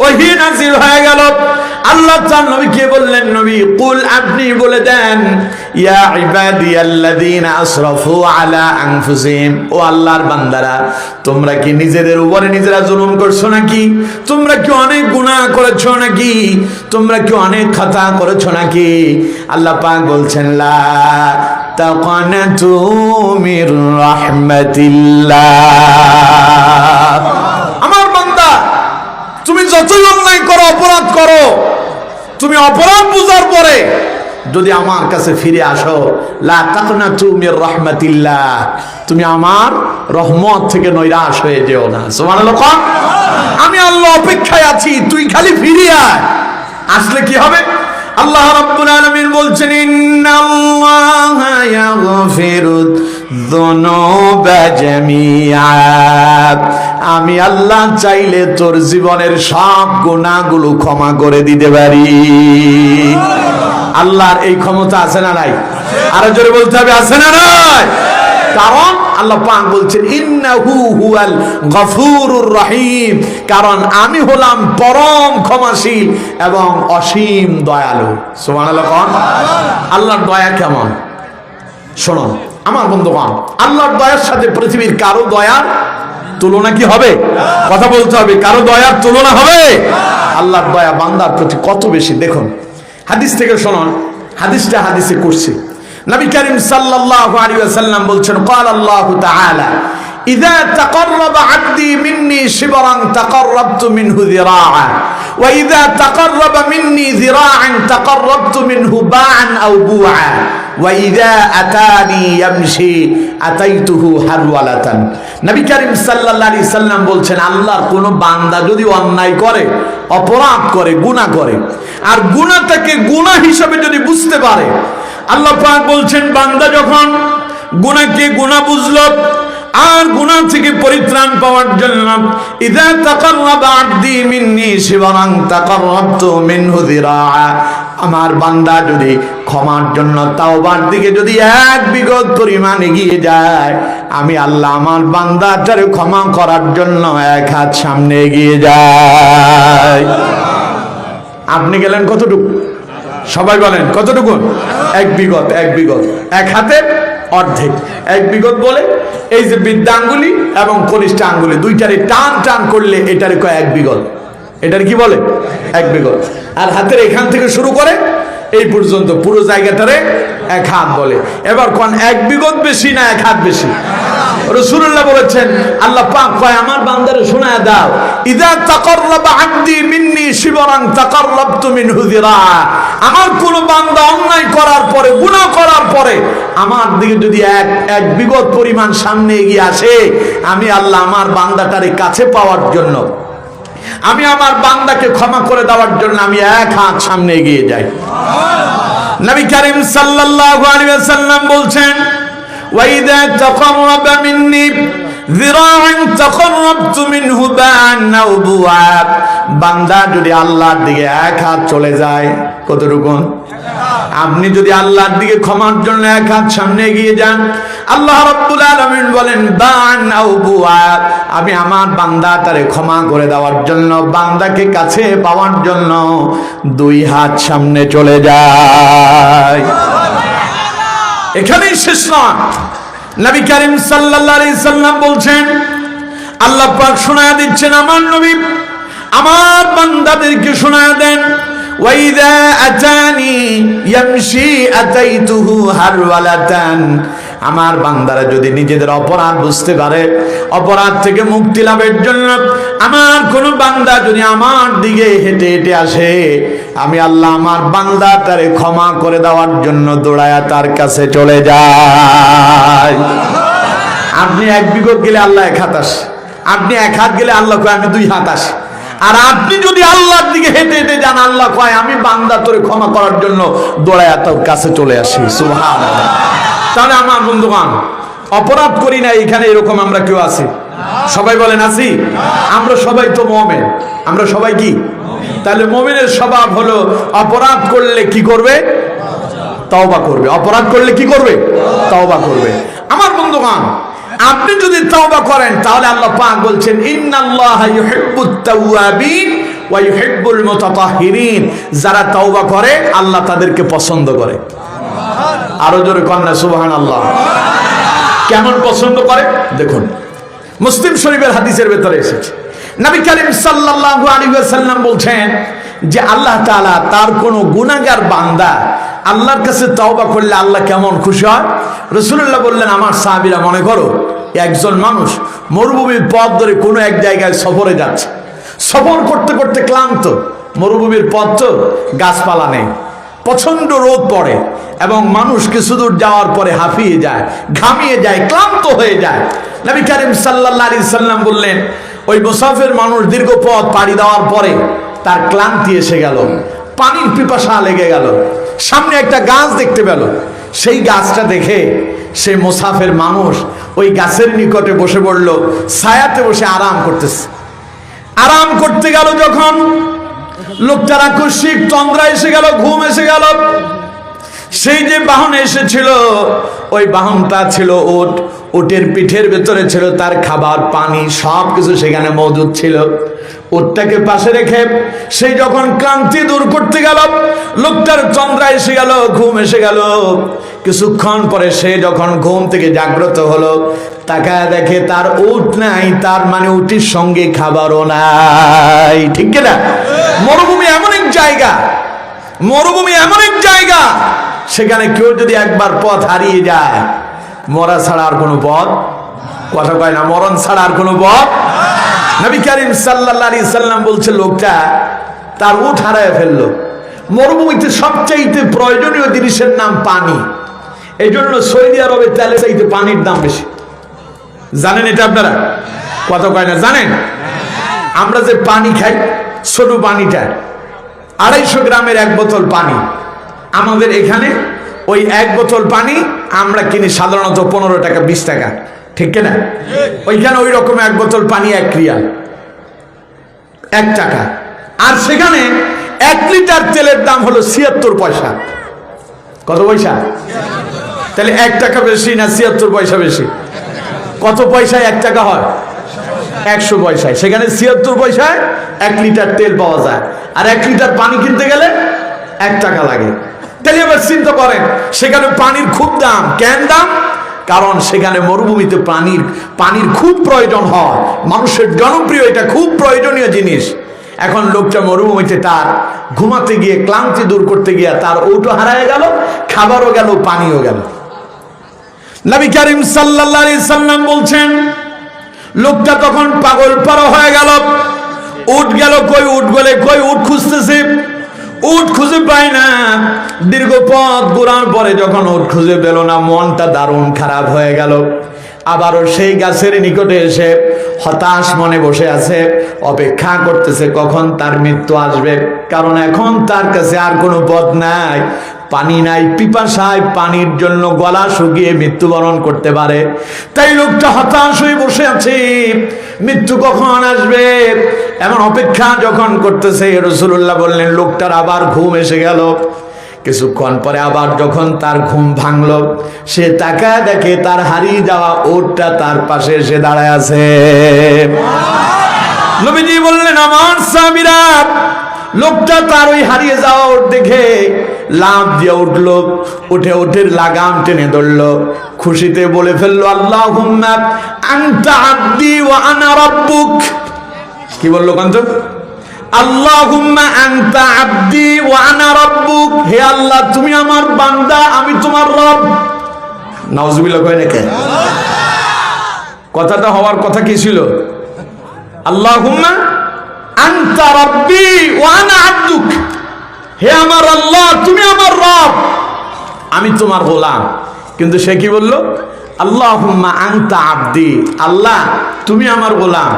ওহী নাযিল হয়ে গেল। আল্লাহ তার নবীকে বললেন, নবী কুল আপনি বলে দেন, ইয়া ইবাদিয়াল্লাযীনা আসরাফু আলা আনফুসিহিম, ও আল্লাহর বান্দারা তোমরা কি নিজেদের উপরে নিজেরা জুলুম করছো নাকি? তোমরা কি অনেক গুনাহ করেছো নাকি? তোমরা কি অনেক খাতা করেছো নাকি? আল্লাহ পাক বলছেন, লা তাকনাতু মির রাহমাতিল্লাহ। আমার বান্দা তুমি যতই অন্যায় করো, অপরাধ করো, তুমি অপরাধ বুঝার পরে যদি আমার কাছে ফিরে আসো, লা তাকনাতু মির রাহমাতিল্লাহ, তুমি আমার রহমত থেকে নৈরাশ হয়ে যেও না। সুবহানাল্লাহ। আমি আল্লাহ অপেক্ষায় আছি, তুই খালি ফিরে আয়। আসলে কি হবে? আল্লাহ রাব্বুল আলামিন বলছেন, ইন্নাল্লাহা ইয়াগফিরুয-যুনুবা জামিআ, আমি আল্লাহ চাইলে তোর জীবনের সব গুনাহগুলো ক্ষমা করে দিতে পারি। আল্লাহর এই ক্ষমতা আছে না নাই? আরো জোরে বলতে হবে, আছে না নাই? কারণ আল্লাহ পাক বলছেন, ইন্নাহু হুয়াল গফুরুর রহিম, কারণ আমি হলাম পরম ক্ষমাশীল এবং অসীম দয়ালু। সুবহানাল্লাহ। আল্লাহর দয়া কেমন শুনুন আমার বন্ধুগণ, আল্লাহর দয়ার সাথে পৃথিবীর কারো দয়ার তুলনা কি হবে? কথা বলতে হবে, কারো দয়ার তুলনা হবে? আল্লাহর দয়া বান্দার প্রতি কত বেশি দেখুন। হাদিস থেকে শুনুন, হাদিসটা হাদিসে করছি। নবী করিম সাল্লাল্লাহু আলাইহি ওয়াসাল্লাম বলছেন, قال الله تعالى إذا تقرب عبدي مني شبرا تقربت منه ذراعا وإذا تقرب مني ذراعا تقربت منه باعا أو بوعا وإذا أتاني يمشي أتيته حرولة। নবী করিম সাল্লাল্লাহু আলাইহি ওয়াসাল্লাম বলছেন, আল্লাহর কোন বান্দা যদি অন্যায় করে, অপরাধ করে, গুনাহ করে, আর গুনাহটাকে গুনাহ হিসেবে যদি বুঝতে পারে, আল্লাহ পাক বলছেন বান্দা যখন গুনাহকে গুনাহ বুঝলো আর গুনাহ থেকে পরিত্রাণ পাওয়ার জন্য, ইযা তাকাররাবা আবদি মিন্নি শিবরান তাকাররাবতু মিনহু যিরাআ, আমার বান্দা যদি ক্ষমার জন্য তাওবার দিকে যদি এক বিগত পরিমাণ এগিয়ে যায়, আমি আল্লাহ আমার বান্দাটারে ক্ষমা করার জন্য এক হাত সামনে এগিয়ে যাই। আপনি গেলেন কতটুকু? সবাই বলেন কতটুকু? এক বিগত, এক বিগত, এক হাতের অর্ধেক। এক বিগত বলে এই যে বৃদ্ধা আঙ্গুলি এবং কনিষ্ঠ আঙ্গুলি দুইটারে টান টান করলে এটারে কয় এক বিগত। এটার কি বলে? এক বিগত। আর হাতের এখান থেকে শুরু করে এই পর্যন্ত পুরো জায়গাটারে এক হাত বলে। এবার কোন এক বিগত বেশি না এক হাত বেশি? রাসূলুল্লাহ বলেছেন, আল্লাহ পাক কয় আমার বান্দারে শোনায় দাও, ইযা তাকাররাবা আবদি মিন্নি শিবরান তাকাররাবতু মিনহু যিরাআ, আমার কোন বান্দা অন্যায় করার পরে, গুনাহ করার পরে আমার দিকে যদি এক বিগত পরিমাণ সামনে এগিয়ে আসে, আমি আল্লাহ আমার বান্দাটারে কাছে পাওয়ার জন্য, আমি আমার বান্দাকে ক্ষমা করে দেওয়ার জন্য আমি এক হাত সামনে এগিয়ে যাই। নবী করিম সাল্লাল্লাহু আলাইহি ওয়াসাল্লাম বলছেন, ওয়াইদা তাকাররাবা মিন্নি যিরাআন তাকাররাবতু মিনহু বা'আন আও বু'আব। বান্দা যদি আল্লাহর দিকে এক হাত চলে যায়, কতটুকু? আপনি যদি আল্লাহর দিকে ক্ষমার জন্য এক হাত সামনে এগিয়ে যান, আল্লাহ রাব্বুল আলামিন বলেন বা'আন আও বু'আব, আমি আমার বান্দা তারে ক্ষমা করে দেওয়ার জন্য, বান্দাকে কাছে পাওয়ার জন্য দুই হাত সামনে চলে যায়। এখানেই শেষ নয়, নবী করিম সাল্লাল্লাহু আলাইহি সাল্লাম বলছেন, আল্লাহ পাক শোনায়া দিচ্ছেন আমার নবী আমার বান্দাদেরকে শোনায়া দেন, ওয়াইদা আতানি ইয়ামশি আতাইতুহু হারওয়ালাতান। আমার বান্দারা যদি নিজেদের অপরাধ বুঝতে পারে, অপরাধ থেকে মুক্তি লাভের জন্য আমার কোন বান্দা যদি আমার দিকে হেঁটে হেঁটে আসে, আমি আল্লাহ আমার বান্দা তারে ক্ষমা করে দেওয়ার জন্য দৌড়ায়া তার কাছে চলে যাই। আপনি এক বিগত গেলে আল্লাহ এক হাত আসে, আপনি এক হাত গেলে আল্লাহ কয় আমি দুই হাত আসি। আর আপনি যদি আল্লাহর দিকে হেঁটে হেঁটে যান, আল্লাহ কয় আমি বান্দা তোরে ক্ষমা করার জন্য দৌড়ায়া তোর কাছে চলে আসি। সুবহানাল্লাহ। তাহলে আমার বন্ধুগণ, অপরাধ করি না এখানে এরকম আমরা কেউ আছি? সবাই বলেন আছি? আমরা সবাই তো মুমিন, আমরা সবাই কি? তাহলে মুমিনের স্বভাব হলো অপরাধ করলে কি করবে? তওবা করবে। অপরাধ করলে কি করবে? তওবা করবে। আমার বন্ধুগণ, আপনি যদি তওবা করেন তাহলে আল্লাহ পাক বলছেন ইন্নাল্লাহা ইউহিব্বুত তাওয়াবিন ওয়া ইউহিব্বুল মুতাতাহহিরিন। যারা তওবা করে আল্লাহ তাদেরকে পছন্দ করে। আরো জোরে কন্যা সুবহানাল্লাহ। কেমন পছন্দ করে দেখুন, মুসলিম শরীফের হাদিসের ভেতরে এসেছে, নবী করিম সাল্লাল্লাহু আলাইহি ওয়াসাল্লাম বলছেন যে আল্লাহ তাআলা তার কোন গুনাহগার বান্দা আল্লাহর কাছে তওবা করলে আল্লাহ কেমন খুশি হয়। রাসূলুল্লাহ বললেন, আমার সাহাবীরা মনে করো একজন মানুষ মরুভূমির পথ ধরে কোনো এক জায়গায় সফরে যাচ্ছে, সফর করতে করতে ক্লান্ত, মরুভূমির পথ তো গাছপালা নেই, প্রচন্ড রোদ পড়ে এবং মানুষ কিছু দূর যাওয়ার পরে হাঁপিয়ে যায়, ঘামিয়ে যায়, ক্লান্ত হয়ে যায়। নবী করিম সাল্লাল্লাহু আলাইহি সাল্লাম বললেন, ওই মুসাফির মানুষ দীর্ঘ পথ পাড়ি দেওয়ার পরে তার ক্লান্তি এসে গেল, পানির পিপাসা লেগে গেল, সামনে একটা গাছ দেখতে পেল। সেই গাছটা দেখে সেই মুসাফির মানুষ ওই গাছের নিকটে বসে পড়ল, ছায়াতে বসে আরাম করতেছে। আরাম করতে গেল যখন, লোকটার আকস্মিক তন্দ্রা এসে গেল, ঘুম এসে গেল। সেই যে বাহনে এসেছিল ওই বাহনটা ছিল উট, উটের পিঠের ভেতরে ছিল তার খাবার পানি সবকিছু সেখানে মজুদ ছিল। উটটাকে পাশে রেখে সেই যখন ক্লান্তি দূর করতে গেল, লোকটার তন্দ্রা এসে গেল, ঘুম এসে গেল। কিছুক্ষণ পরে সে যখন ঘুম থেকে জাগ্রত হলো, তাকায় দেখে তার উট নাই, তার মানে উটের সঙ্গে খাবারও নাই। ঠিক কিনা? মরুভূমি এমন এক জায়গা, মরুভূমি এমন এক জায়গা, সেখানে কেউ যদি একবার পথ হারিয়ে যায়, মরা ছাড়া আর কোনো পথ, কথা কয় না, মরণ ছাড়া আর কোনো পথ। নবী করিম সাল্লাল্লাহু আলাইহি সাল্লাম বলছে লোকটা তার উট হারায় ফেললো। মরুভূমিতে সবচাইতে প্রয়োজনীয় জিনিসের নাম পানি। এই জন্য সৌদি আরবে তেলের চাইতে পানির দাম বেশি। জানেন এটা আপনারা? কথা কয় না, জানেন? আমরা যে পানি খাই, ছোট পানিটা 250 গ্রামের এক বোতল পানি, আমাদের এখানে ওই এক বোতল পানি আমরা কিনি সাধারণত 15 টাকা 20 টাকা, ঠিক কিনা? ওইখানে ওই রকম এক বোতল পানি 1 রিয়াল, 1 টাকা। আর সেখানে 1 লিটার তেলের দাম হলো 76 পয়সা। কত পয়সা? তাহলে 1 টাকা বেশি না 76 পয়সা বেশি? কত পয়সায় 1 টাকা হয়? 100 পয়সায়। সেখানে 76 পয়সায় 1 লিটার তেল পাওয়া যায়, আর 1 লিটার পানি কিনতে গেলে 1 টাকা লাগে। তাহলে এবার চিন্তা করেন, সেখানে পানির খুব দাম। কেন দাম? কারণ সেখানে মরুভূমিতে পানির খুব প্রয়োজন হয়, মানুষের জনপ্রিয়, এটা খুব প্রয়োজনীয় জিনিস। এখন লোকটা মরুভূমিতে তার ঘুমাতে গিয়ে ক্লান্তি দূর করতে গিয়ে তার উটও হারায় গেল, খাবারও গেল, পানিও গেল। নবী করিম সাল্লাল্লাহু আলাইহি সাল্লাম বলছেন লোকটা তখন পাগল পারা হয়ে গেল। উট গেল কই, উট গেলে কই, উট খুঁজতেছে, উট খুঁজে পায় না। দীর্ঘ পথ ঘোরার পরে যখন উট খুঁজে পেল না, মনটা দারুণ খারাপ হয়ে গেল। আবারও সেই গাছের নিকটে এসে হতাশ মনে বসে আছে, অপেক্ষা করতেছে কখন তার মৃত্যু আসবে। কারণ এখন তার কাছে আর কোনো পথ নাই, পানি নাই, পিপাসায় পানির জন্য গলা শুকিয়ে মৃত্যুবরণ করতে পারে। তাই লোকটা হতাশ হয়ে বসে আছে, মৃত্যু কখন আসবে এমন অপেক্ষা যখন করতেছে, রাসূলুল্লাহ বললেন লোকটার আবার ঘুম এসে গেল। কিছুক্ষণ পরে আবার যখন তার ঘুম ভাঙলো, সে তাকায় দেখে তার হারিয়ে যাওয়া উটটা তার পাশে এসে দাঁড়ায় আছে। নবীজি বললেন আমার সাহাবীরা, লোকটা তার ওই হারিয়ে যাওয়া উট দেখে লাফ দিয়ে উঠলো, উঠে উঠের লাগাম টেনে ধরলো, খুশিতে বলে ফেললো আল্লাহুম্মা আনতা আবদি ওয়া আনা রাব্বুক। কি বললো কান্ত? আল্লাহুম্মা আনতা আবদি ওয়া আনা রাব্বুক, হে আল্লাহ তুমি আমার বান্দা আমি তোমার রব। নাউজুবিল্লাহ কয় নাকি? কথাটা হওয়ার কথা কি ছিল? আল্লাহুম্মা আনতা রাব্বি ওয়া আনা আবদুক, হে আমার আল্লাহ তুমি আমার রব আমি তোমার গোলাম। কিন্তু সে কি বলল? আল্লাহুম্মা আনতা আবদি, আল্লাহ তুমি আমার গোলাম,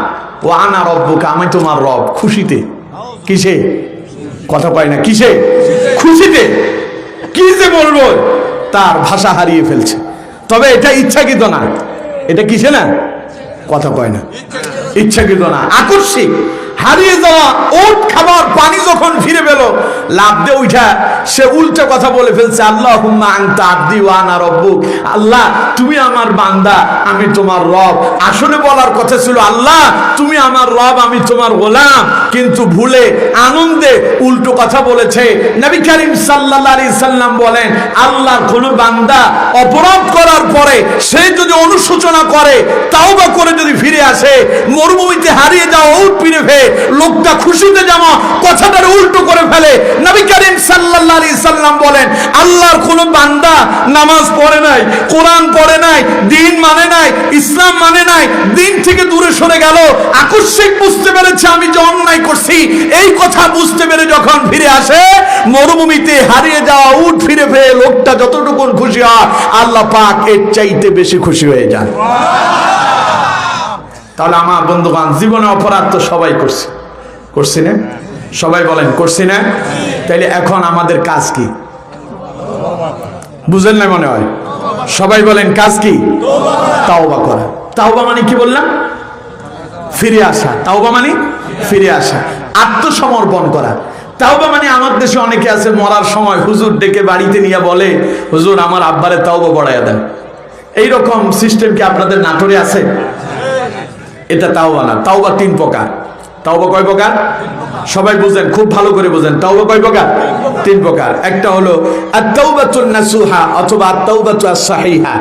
ওয়া আনা রব্বুকা আমি তোমার রব। খুশিতে, কিসে? কথা পায় না, কিসে? খুশিতে। কি যে বলবো, তার ভাষা হারিয়ে ফেলছে। তবে এটা ইচ্ছাকৃত না, এটা কিসে না? কথা কয় না, ইচ্ছাকৃত না, আকস্মিক। হারিয়ে যাওয়া ওট খাবার পানি যখন ফিরে পেল, লাফ দিয়ে উঠা সে উল্টা কথা বলে ফেলছে আল্লাহুম্মা আনতা আবদি ওয়া আনা রাব্বুক, আল্লাহ তুমি আমার বান্দা আমি তোমার রব। আসলে বলার কথা ছিল আল্লাহ তুমি আমার রব আমি তোমার গোলাম, কিন্তু ভুলে আনন্দে উল্টো কথা বলেছে। নবী করিম সাল্লাল্লাহু আলাইহি সাল্লাম বলেন আল্লাহর কোন বান্দা অপরাধ করার পরে সে যদি অনুশোচনা করে, তাওবা করে যদি ফিরে আসে, মরুভূমিতে হারিয়ে যাওয়া উট ফিরে পেয়ে লোকটা খুশিতে যাওয়া কথাটার উল্টো করে ফেলে। নবী করিম সাল্লাল্লাহু আলাইহি সাল্লাম বলেন আল্লাহর কোন বান্দা নামাজ পড়ে নাই, কোরআন পড়ে নাই, দ্বীন মানে নাই, ইসলাম মানে নাই, দ্বীন থেকে দূরে সরে গেল, আকস্মিক বুঝতে পেরেছে আমি যে অন্যায় করছি, এই কথা বুঝতে পেরে যখন ফিরে আসে, মরুভূমিতে হারিয়ে যাওয়া উট ফিরে পেয়ে লোকটা যতটুকু খুশি হয় আল্লাহ পাক এর চাইতে বেশি খুশি হয়ে যান। তাহলে আমার বন্ধুগণ, জীবনে অপরাধ তো সবাই করছে, করছি না? সবাই বলেন করছি না? তাইলে এখন আমাদের কাজ কি? বুঝেন না মনে হয়? সবাই বলেন কাজ কি? তাওবা করা। তাওবা মানে কি বললাম? ফিরে আসা। তাওবা মানে ফিরে আসা, আত্মসমর্পণ করা। তাওবা মানে আমার দেশে অনেকে আছে মরার সময় হুজুর ডেকে বাড়িতে নিয়ে বলে হুজুর আমার আব্বারে তাওবা পড়াইয়া দেন। এইরকম সিস্টেম কি আপনাদের নাটোরে আছে? এটা তাওবা না। তাওবা তিন প্রকার। তাওবা কয় প্রকার? সবাই বুঝেন, খুব ভালো করে বুঝেন। তাওবা কয় প্রকার? তিন প্রকার। একটা হলো আত-তাওবাতুন নাসুহা অথবা আত-তাওবাতু আস-সাহিহা,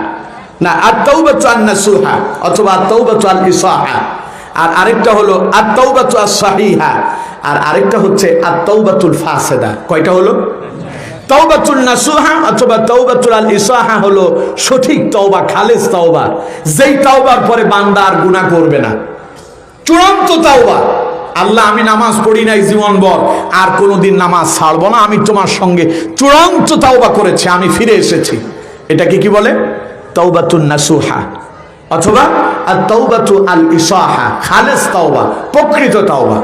না আত-তাওবাতু আন-নাসুহা অথবা আত-তাওবাতু আল-ইসাহা, আর আরেকটা হলো আত-তাওবাতু আস-সাহিহা, আর আরেকটা হচ্ছে আত-তাওবাতুল ফাসিদা। কয়টা হলো? তাওবাতুন নাসুহা অথবা তাওবাতুল ইসাহা হলো সঠিক তওবা, খালেস তওবা, যেই তওবার পরে বান্দা আর গুনাহ করবে না। চূড়ান্ত তওবা, আল্লাহ আমি নামাজ পড়ি নাই জীবনভর, আর কোনোদিন নামাজ ছাড়বো না, আমি তোমার সঙ্গে চূড়ান্ত তওবা করেছি, আমি ফিরে এসেছি। এটাকে কি বলে? তাওবাতুন নাসুহা অথবা আত-তাওবাতু আল-ইসাহা, খালেস তওবা, প্রকৃত তওবা।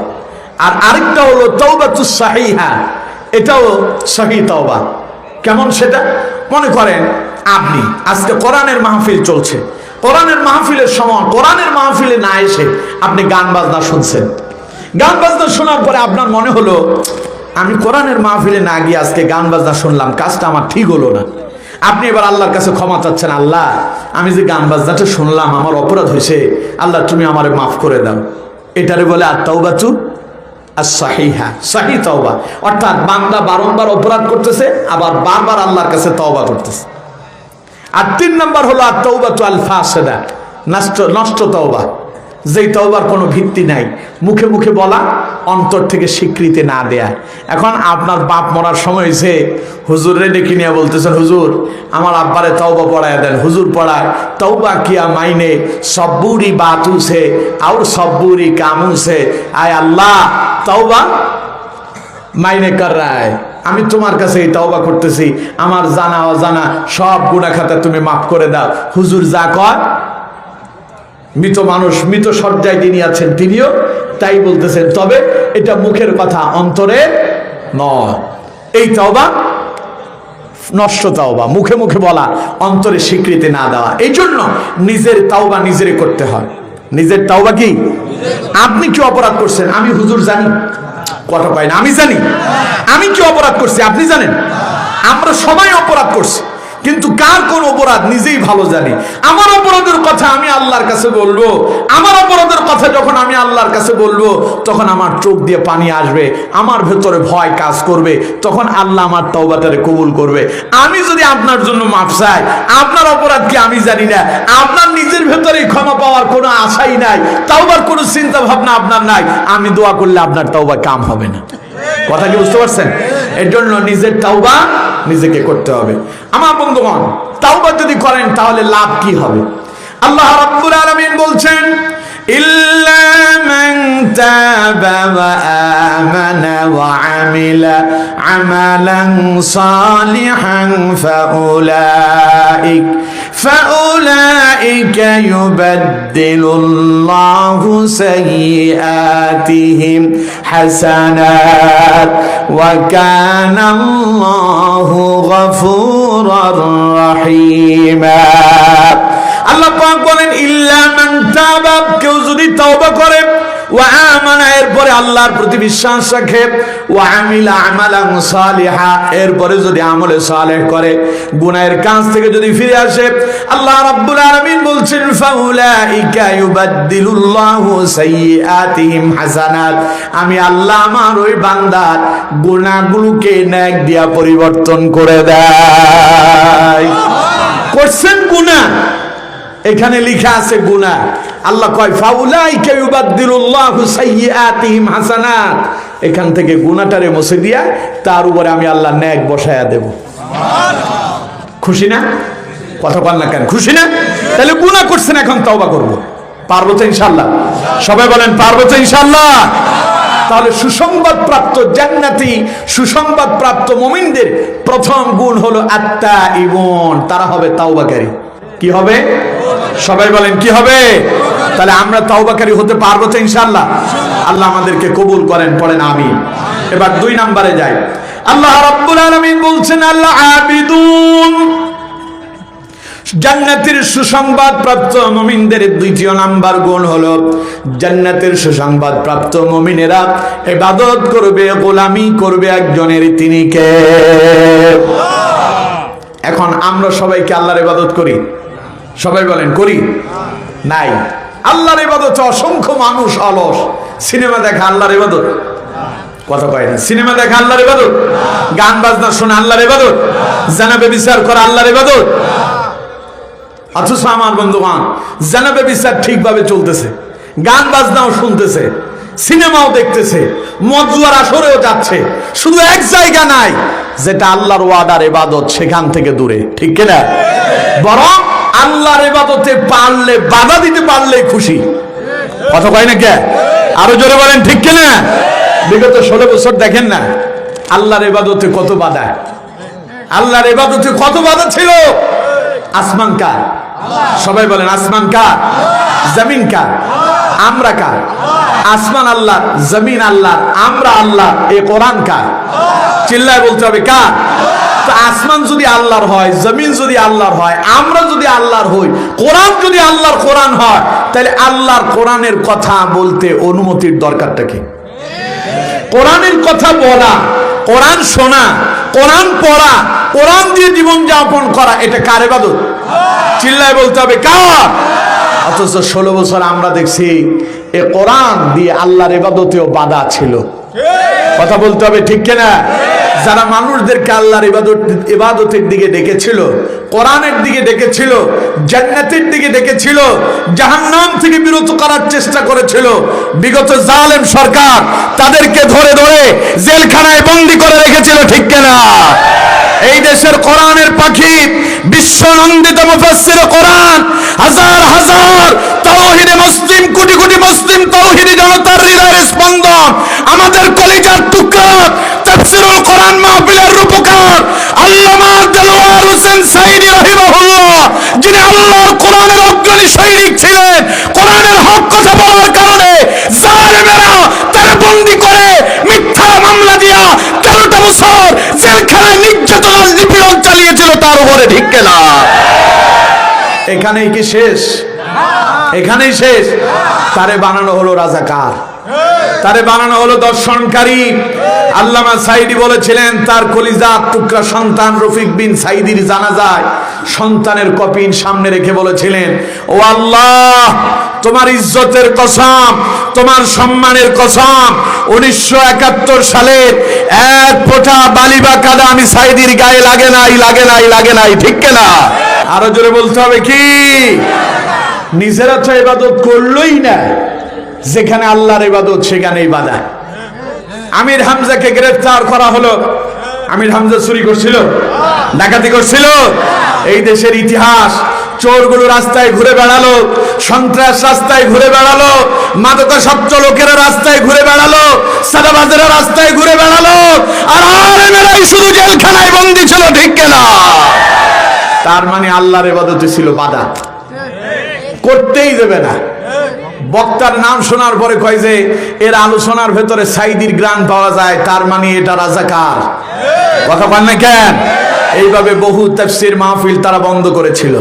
আর আরেকটা হলো তাওবাতুস সাহিহা, এটাও সহি তওবা। কেমন সেটা? মনে করেন আপনি আজকে কোরআনের মাহফিল চলছে, কোরআনের মাহফিলের সময় কোরআনের মাহফিলে না এসে আপনি গান বাজনা শুনছেন। গান বাজনা শোনার পরে আপনার মনে হলো আমি কোরআনের মাহফিলে না গিয়ে আজকে গান বাজনা শুনলাম, কাজটা আমার ঠিক হলো না। আপনি এবার আল্লাহর কাছে ক্ষমা চাচ্ছেন, আল্লাহ আমি যে গান বাজনাটা শুনলাম আমার অপরাধ হয়েছে, আল্লাহ তুমি আমারে মাফ করে দাও। এটারে বলে আত-তাওবাতু আস-সাহিহা, সহি তওবা। অর্থাৎ বান্দা বারংবার অপরাধ করতেছে, আবার বারবার আল্লাহর কাছে তওবা করতেছে। আর তিন নাম্বার হলো আত-তাওবাতু আল-ফাসিদা, নষ্ট তওবা, যেই তওবার কোনো ভিত্তি নাই, মুখে মুখে বলা, অন্তর থেকে স্বীকৃতি না দেয়া। এখন আপনার বাপ মরার সময় হয়েছে, হুজুরে ডেকে নিয়ে বলতেছেন হুজুর আমার আব্বারে তওবা পড়ায় দেন। হুজুর পড়ায় তওবা কিয়া মাইনে সব্বুরি বাতু সে আর সব্বুরি কামু সে, আয় আল্লাহ তওবা মাইনে কর রায়, আমি তোমার কাছে এই তওবা করতেছি, আমার জানা অজানা সব গুনাহ খাতা তুমি মাফ করে দাও। হুজুর যা কয়, মৃত মানুষ মৃত সজ্জায় যিনি আছেন তিনিও তাই বলতেছেন, তবে এটা মুখের কথা, অন্তরে নয়। এই তওবা নষ্ট তাওবা, মুখে মুখে বলা, অন্তরে স্বীকৃতি না দেওয়া। এই জন্য নিজের তাওবা নিজেরে করতে হয়। নিজের তাওবা কি? আপনি কি অপরাধ করছেন? আমি হুজুর জানি, কথা কয় না, আমি জানি। আমি কি অপরাধ করছি আপনি জানেন? আমরা সবাই অপরাধ করছি, কিন্তু কার কোন অপরাধ নিজেই ভালো জানি। আমার অপরাধের কথা আমি আল্লাহর কাছে বলবো, আমার অপরাধের কথা যখন আমি আল্লাহর কাছে বলবো, তখন আমার চোখ দিয়ে পানি আসবে, আমার ভেতরে ভয় কাজ করবে, তখন আল্লাহ আমার তওবাটারে কবুল করবে। আমি যদি আপনার জন্য মাফ চাই, আপনার অপরাধ কি আমি জানি না, আপনার নিজের ভেতরে ক্ষমা পাওয়ার কোনো আশাই নাই, তওবার কোনো চিন্তা ভাবনা আপনার নাই, আমি দোয়া করলে আপনার তওবা কাম হবে না। কথা কি বুঝতে পারছেন? এর জন্য নিজের তাওবা নিজেকে করতে হবে। আমার বন্ধুগণ, তাওবা যদি করেন তাহলে লাভ কি হবে? আল্লাহ রাব্বুল আলামিন বলছেন, ইল্লা মান তাবা ওয়া আমানা ওয়া আমিলা আমালান সালিহান ফাউলাইকা ইউবাদদিলুল্লাহু সাইয়্যাতিহিম হাসানাত ওয়া কানাল্লাহু গফুরার রাহিমা। আল্লাহ পাক বলেন, ইল্লা মান তাবা, কেউ যদি তওবা করে, ওয়া আমানা, এরপরে আল্লাহর প্রতি বিশ্বাস রাখে, ওয়া আমিলা আমালান সালিহা, এরপরে যদি আমলে সালেহ করে, গুনাহের কাজ থেকে যদি ফিরে আসে, আল্লাহ রাব্বুল আলামিন বলছেন, ফাউলাইকা ইউবাদদিলুল্লাহু সাইয়্যাতিহিম হাসানাত, আমি আল্লাহ আমার ওই বান্দার গুনাহগুলোকে নেক দিয়া পরিবর্তন করে দেয়। করছেন গুনাহ, এখানে লেখা আছে গুনাহ, আল্লাহ কয় ফাউলাইকা ইউবাদদিলুল্লাহু সাইয়্যাতিহিম হাসানাত, এখান থেকে গুনাহটারে মুছে দিয়া তার উপরে আমি আল্লাহ নেক বসায়া দেব। খুশি না? কথা বল না কেন? খুশি না? তাহলে গুনাহ করছেন, এখন তওবা করব, পারবো তো ইনশাআল্লাহ? সবাই বলেন পারবো তো ইনশাআল্লাহ? তাহলে সুসংবাদ প্রাপ্ত জান্নাতি, সুসংবাদ প্রাপ্ত মুমিনদের প্রথম গুণ হলো আত্তাইবুন, তারা হবে তাওবাকারী। কি হবে? সবাই বলেন কি হবে? তাহলে আমরা তাওবাকারী হতে পারবো তো ইনশাআল্লাহ? আল্লাহ আমাদেরকে কবুল করেন, পড়েন আমিন। এবার 2 নম্বরে যাই। আল্লাহ রাব্বুল আলামিন বলছেন, আল্লাহ আবিদুন, জান্নাতের সুসংবাদ প্রাপ্ত মুমিনদের দ্বিতীয় নাম্বার গুণ হলো, জান্নাতের সুসংবাদ প্রাপ্ত মুমিনেরা ইবাদত করবে, গোলামি করবে একজনের, তিনি কে? এখন আমরা সবাইকে আল্লাহর ইবাদত করি? সবাই বলেন করি? নাই। আল্লাহর ইবাদতে অসংখ্য মানুষ অলস। সিনেমা দেখা আল্লাহর ইবাদত? কথা কয় না। সিনেমা দেখা আল্লাহর ইবাদত? গান বাজনা শোনা আল্লাহর ইবাদত? জানা ব্যভিচার করা আল্লাহর ইবাদত? অথচ আমার বন্ধুগণ, জানা ব্যভিচার ঠিকভাবে চলতেছে, গান বাজনাও শুনতেছে, সিনেমাও দেখতেছে, মদ জুয়ার আসরেও যাচ্ছে, শুধু এক জায়গা নাই যেটা আল্লাহর ওয়াদার ইবাদত, সেখান থেকে দূরে। ঠিক কিনা? বরং আল্লাহর ইবাদতে পারলে, বাধা দিতে পারলে খুশি। কথা কয় না কে? আরো জোরে বলেন ঠিক কিনা? বিগত 16 বছর দেখেন না আল্লাহর ইবাদতে কত বাধা, আল্লাহর ইবাদতে কত বাধা ছিল। আসমান কার? সবাই বলেন আসমান কার? জমিন কার? আমরা কার? আসমান আল্লাহ, জমিন আল্লাহ, আমরা আল্লাহ। এই কোরআন কার? চিল্লায় বলতে হবে কার? তো আসমান যদি আল্লাহর হয়, জমিন যদি আল্লাহর হয়, আমরা যদি আল্লাহর হই, কোরআন যদি আল্লাহর কোরআন হয়, তাহলে আল্লাহর কোরআনের কথা বলতে অনুমতির দরকারটা কি? কোরআনের কথা বলা, কোরআন শোনা, কোরআন পড়া, কোরআন দিয়ে জীবন যাপন করা, এটা কার ইবাদত? চিল্লায় বলতে হবে কার? অথচ 16 বছর আমরা দেখছি এ কোরআন দিয়ে আল্লাহর ইবাদতেও বাধা ছিল। কথা বলতে হবে ঠিক কিনা? যারা মানুষদেরকে আল্লাহর ইবাদতের দিকে ডেকেছিল, কোরআনের দিকে ডেকেছিল, জান্নাতের দিকে ডেকেছিল, জাহান্নাম থেকে বিরত করার চেষ্টা করেছিল, বিগত জালেম সরকার তাদেরকে ধরে ধরে জেলখানায় বন্দী করে রেখেছিল। ঠিক কিনা? এই দেশের কোরআনের পাখি, বিশ্ব নন্দিত মুফাসসির কোরআন, হাজার হাজার তাওহীদে মুসলিম, কোটি কোটি মুসলিম তাওহীদি জনতার হৃদয়ের স্পন্দন, আমাদের কলিজার টুকরা, তাফসীরুল কোরআন মাহফিলের রূপকার আল্লামা দেলোয়ার হোসেন সাঈদী রাহিমাহুল্লাহ, যিনি আল্লাহর কোরআনের অগ্রণী সৈনিক ছিলেন, কোরআনের হক কথা বলার কারণে জালেমেরা তার বন্দী করে মিথ্যা মামলা দিয়া 13টা বছর জেলখানায় নির্যাতন নিপীড়ন চালিয়ে জোরে ঠিক কিনা? এখানেই কি শেষ? এখানেই শেষ? তারে বানানো হলো রাজাকার, তারে বানানো হলো দর্শনকারী। আল্লামা সাইদি বলেছিলেন তার কলিজার টুকরা সন্তান রফিক বিন সাইদির জানাজায় সন্তানের কফিন সামনে রেখে বলেছিলেন, ও আল্লাহ, তোমার ইজ্জতের কসম, তোমার সম্মানের কসম, 1971 সালের এক ফোঁটা বালি বা কাদা আমি সাইদির গায়ে লাগে নাই, লাগে নাই, লাগে নাই, ঠিক কিনা? আরো জোরে বলতে হবে কি? নিজেরা তো ইবাদত করলোই না, যেখানে আল্লাহর ইবাদত সেখানেই বাধা। আমির হামজাকে গ্রেফতার করা হলো। আমির হামজা চুরি করছিল, ডাকাতি করছিল। এই দেশের ইতিহাস, চোরগুলো রাস্তায় ঘুরে বেড়ালো, সন্ত্রাস রাস্তায় ঘুরে বেড়ালো, মাদকাসক্ত লোকেরা রাস্তায় ঘুরে বেড়ালো, সাদাবাজেরা রাস্তায় ঘুরে বেড়ালো, আর আলেমেরাই শুধু জেলখানায় বন্দী ছিল, ঠিক কিনা? তার মানে আল্লাহর ইবাদতে ছিল বাধা, করতেই দেবে না। বক্তার নাম শোনার পরে কয় যে এর আলোচনার ভেতরে সাইদির গ্রান পাওয়া যায়, তার মানে এটা রাজাকার। কথা পান না কেন? এইভাবে বহু তাফসীর মাহফিল তারা বন্ধ করেছিল।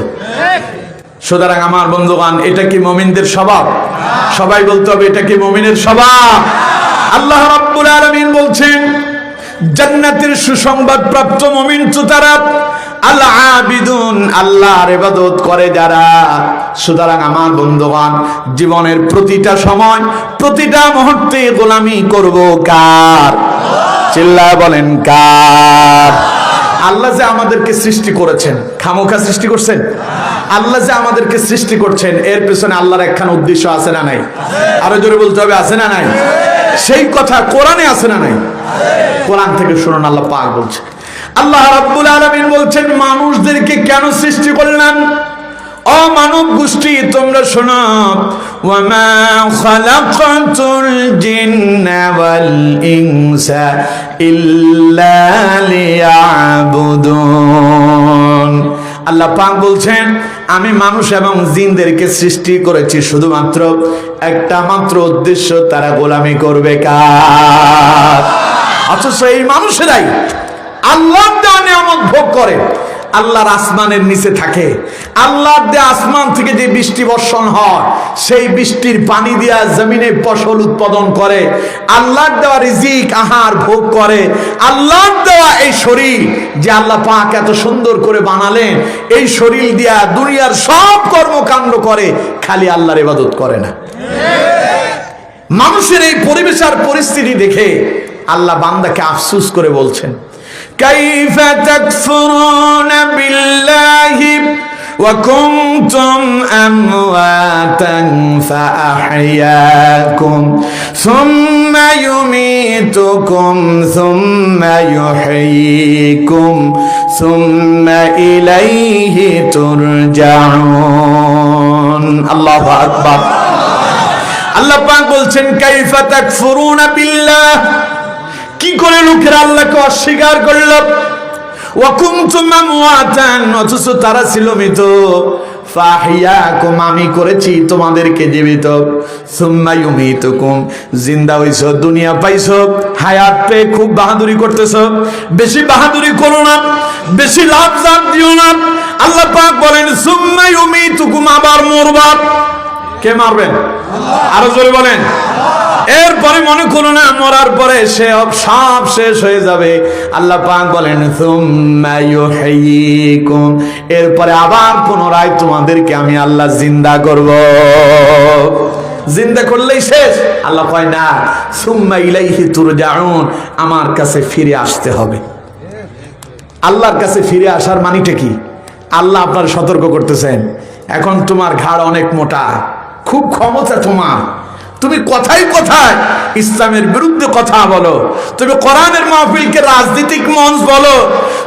সুতরাং আমার বন্ধুগণ, এটা কি মুমিনদের স্বভাব? সবাই বলতে হবে, এটা কি মুমিনের স্বভাব? আল্লাহ রাব্বুল আলামিন বলছেন, জান্নাতের সুসংবাদ প্রাপ্ত মুমিন তো তারা আল আবিদুন, আল্লাহর ইবাদত করে যারা। সুতরাং আমার বন্ধুগণ, জীবনের প্রতিটা সময়, প্রতিটা মুহূর্তে গোলামি করব কার? চিল্লায় বলেন কার? আল্লাহ যে আমাদেরকে সৃষ্টি করেছেন, খামোখা সৃষ্টি করছেন? আল্লাহ যে আমাদেরকে সৃষ্টি করছেন, এর পেছনে আল্লাহর একখান উদ্দেশ্য আছে না নাই? আরো জোরে বলতে হবে, আছে না নাই? সেই কথা কোরআনে আছে না নাই? কোরআন থেকে শুনুন, আল্লাহ পাক বলছে, আল্লাহ রাব্বুল আলামিন বলছেন, মানুষদেরকে কেন সৃষ্টি করলেন? ও মানব গোষ্ঠী, তোমরা শোনো, ওয়ামা খালাকাতুল জিন্না ওয়াল ইনসা ইল্লা লিয়াবুদুন। আল্লাহ পাক বলছেন, আমি মানুষ এবং জিনদেরকে সৃষ্টি করেছি শুধুমাত্র একটা মাত্র উদ্দেশ্য, তারা গোলামি করবে কার? অথচ এই মানুষেরাই আল্লাহর দেওয়া নিয়ামত ভোগ করে, আল্লাহর আসমানের নিচে থাকে, আল্লাহর দেওয়া আসমান থেকে যে বৃষ্টি বর্ষণ হয়, সেই বৃষ্টির পানি দিয়া জমিনে ফসল উৎপাদন করে, আল্লাহর দেওয়া রিজিক আহার ভোগ করে, আল্লাহর দেওয়া এই শরীর যে আল্লাহ পাক এত সুন্দর করে বানালেন, এই শরীর দিয়া দুনিয়ার সব কর্মকাণ্ড করে, খালি আল্লাহর ইবাদত করে না। মানুষের এই পরিবেশ আর পরিস্থিতি দেখে আল্লাহ বান্দাকে আফসোস করে বলছেন, কাইফা তাকফুরুনা বিল্লাহি ওয়া কুনতুম আমওয়াতান ফাআহইয়াকুম সুম্মা ইউমীতুকুম সুম্মা ইউহয়িকুম সুম্মা ইলাইহি তুরজাউন। আল্লাহু আকবার। আল্লাহ পাক বলছেন, কাইফা তাকফুরুনা বিল্লাহ, কি করে লোকেরা আল্লাহকে অস্বীকার করল? ওয়া কুনতুম আমওয়াতান, অথচ তারা ছিল মৃত। ফাহিয়াকুম, আমি করেছি তোমাদেরকে জীবিত। সুম্মা ইউমীতুকুম, জিন্দা হইছো, দুনিয়া পাইছো, হায়াত পেয়ে খুব বাহাদুরি করতেছো। বেশি বাহাদুরি করো না, বেশি লাভ জাপ দিও না। আল্লাহ পাক বলেন, সুম্মা ইউমীতুকুম, আবার মরবা। কে মারবেন? আরো জোরে বলেন। এরপরে মনে করো না মরার পরে সব শেষ হয়ে যাবে। আল্লাহ পাক বলেন, সুম্মা ইউহয়িকুম, এরপরে আবার পুনরায় তোমাদেরকে আমি আল্লাহ জিন্দা করব। জিন্দা করলেই শেষ? আল্লাহ কয় না, সুম্মা ইলাইহি তুরজাউন, আমার কাছে ফিরে আসতে হবে। আল্লাহর কাছে ফিরে আসার মানেটা কি? আল্লাহ আপনার সতর্ক করতেছেন, এখন তোমার ঘাড় অনেক মোটা, খুব ক্ষমতা তোমার, তুমি কথায় কথায় ইসলামের বিরুদ্ধে কথা বলো, তুমি কোরআনের মাহফিলকে রাজনৈতিক মঞ্চ বলো,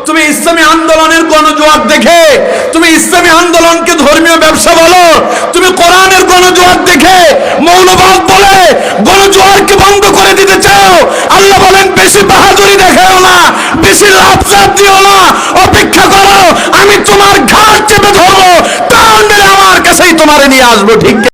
তুমি ইসলামী আন্দোলনের গণজোয়ার দেখে তুমি ইসলামী আন্দোলনকে ধর্মীয় ব্যবসা বলো, তুমি কোরআনের গণজোয়ার দেখে মৌলবাদ বলে গণজোয়ারকে বন্ধ করে দিতে চাও। আল্লাহ বলেন, বেশি বাহাদুরি দেখাও না, বেশি লাভ দিও না, অপেক্ষা করো, আমি তোমার ঘাড় চেপে ধরবো, টান মেরে আমার কাছেই তোমারে নিয়ে আসবো। ঠিক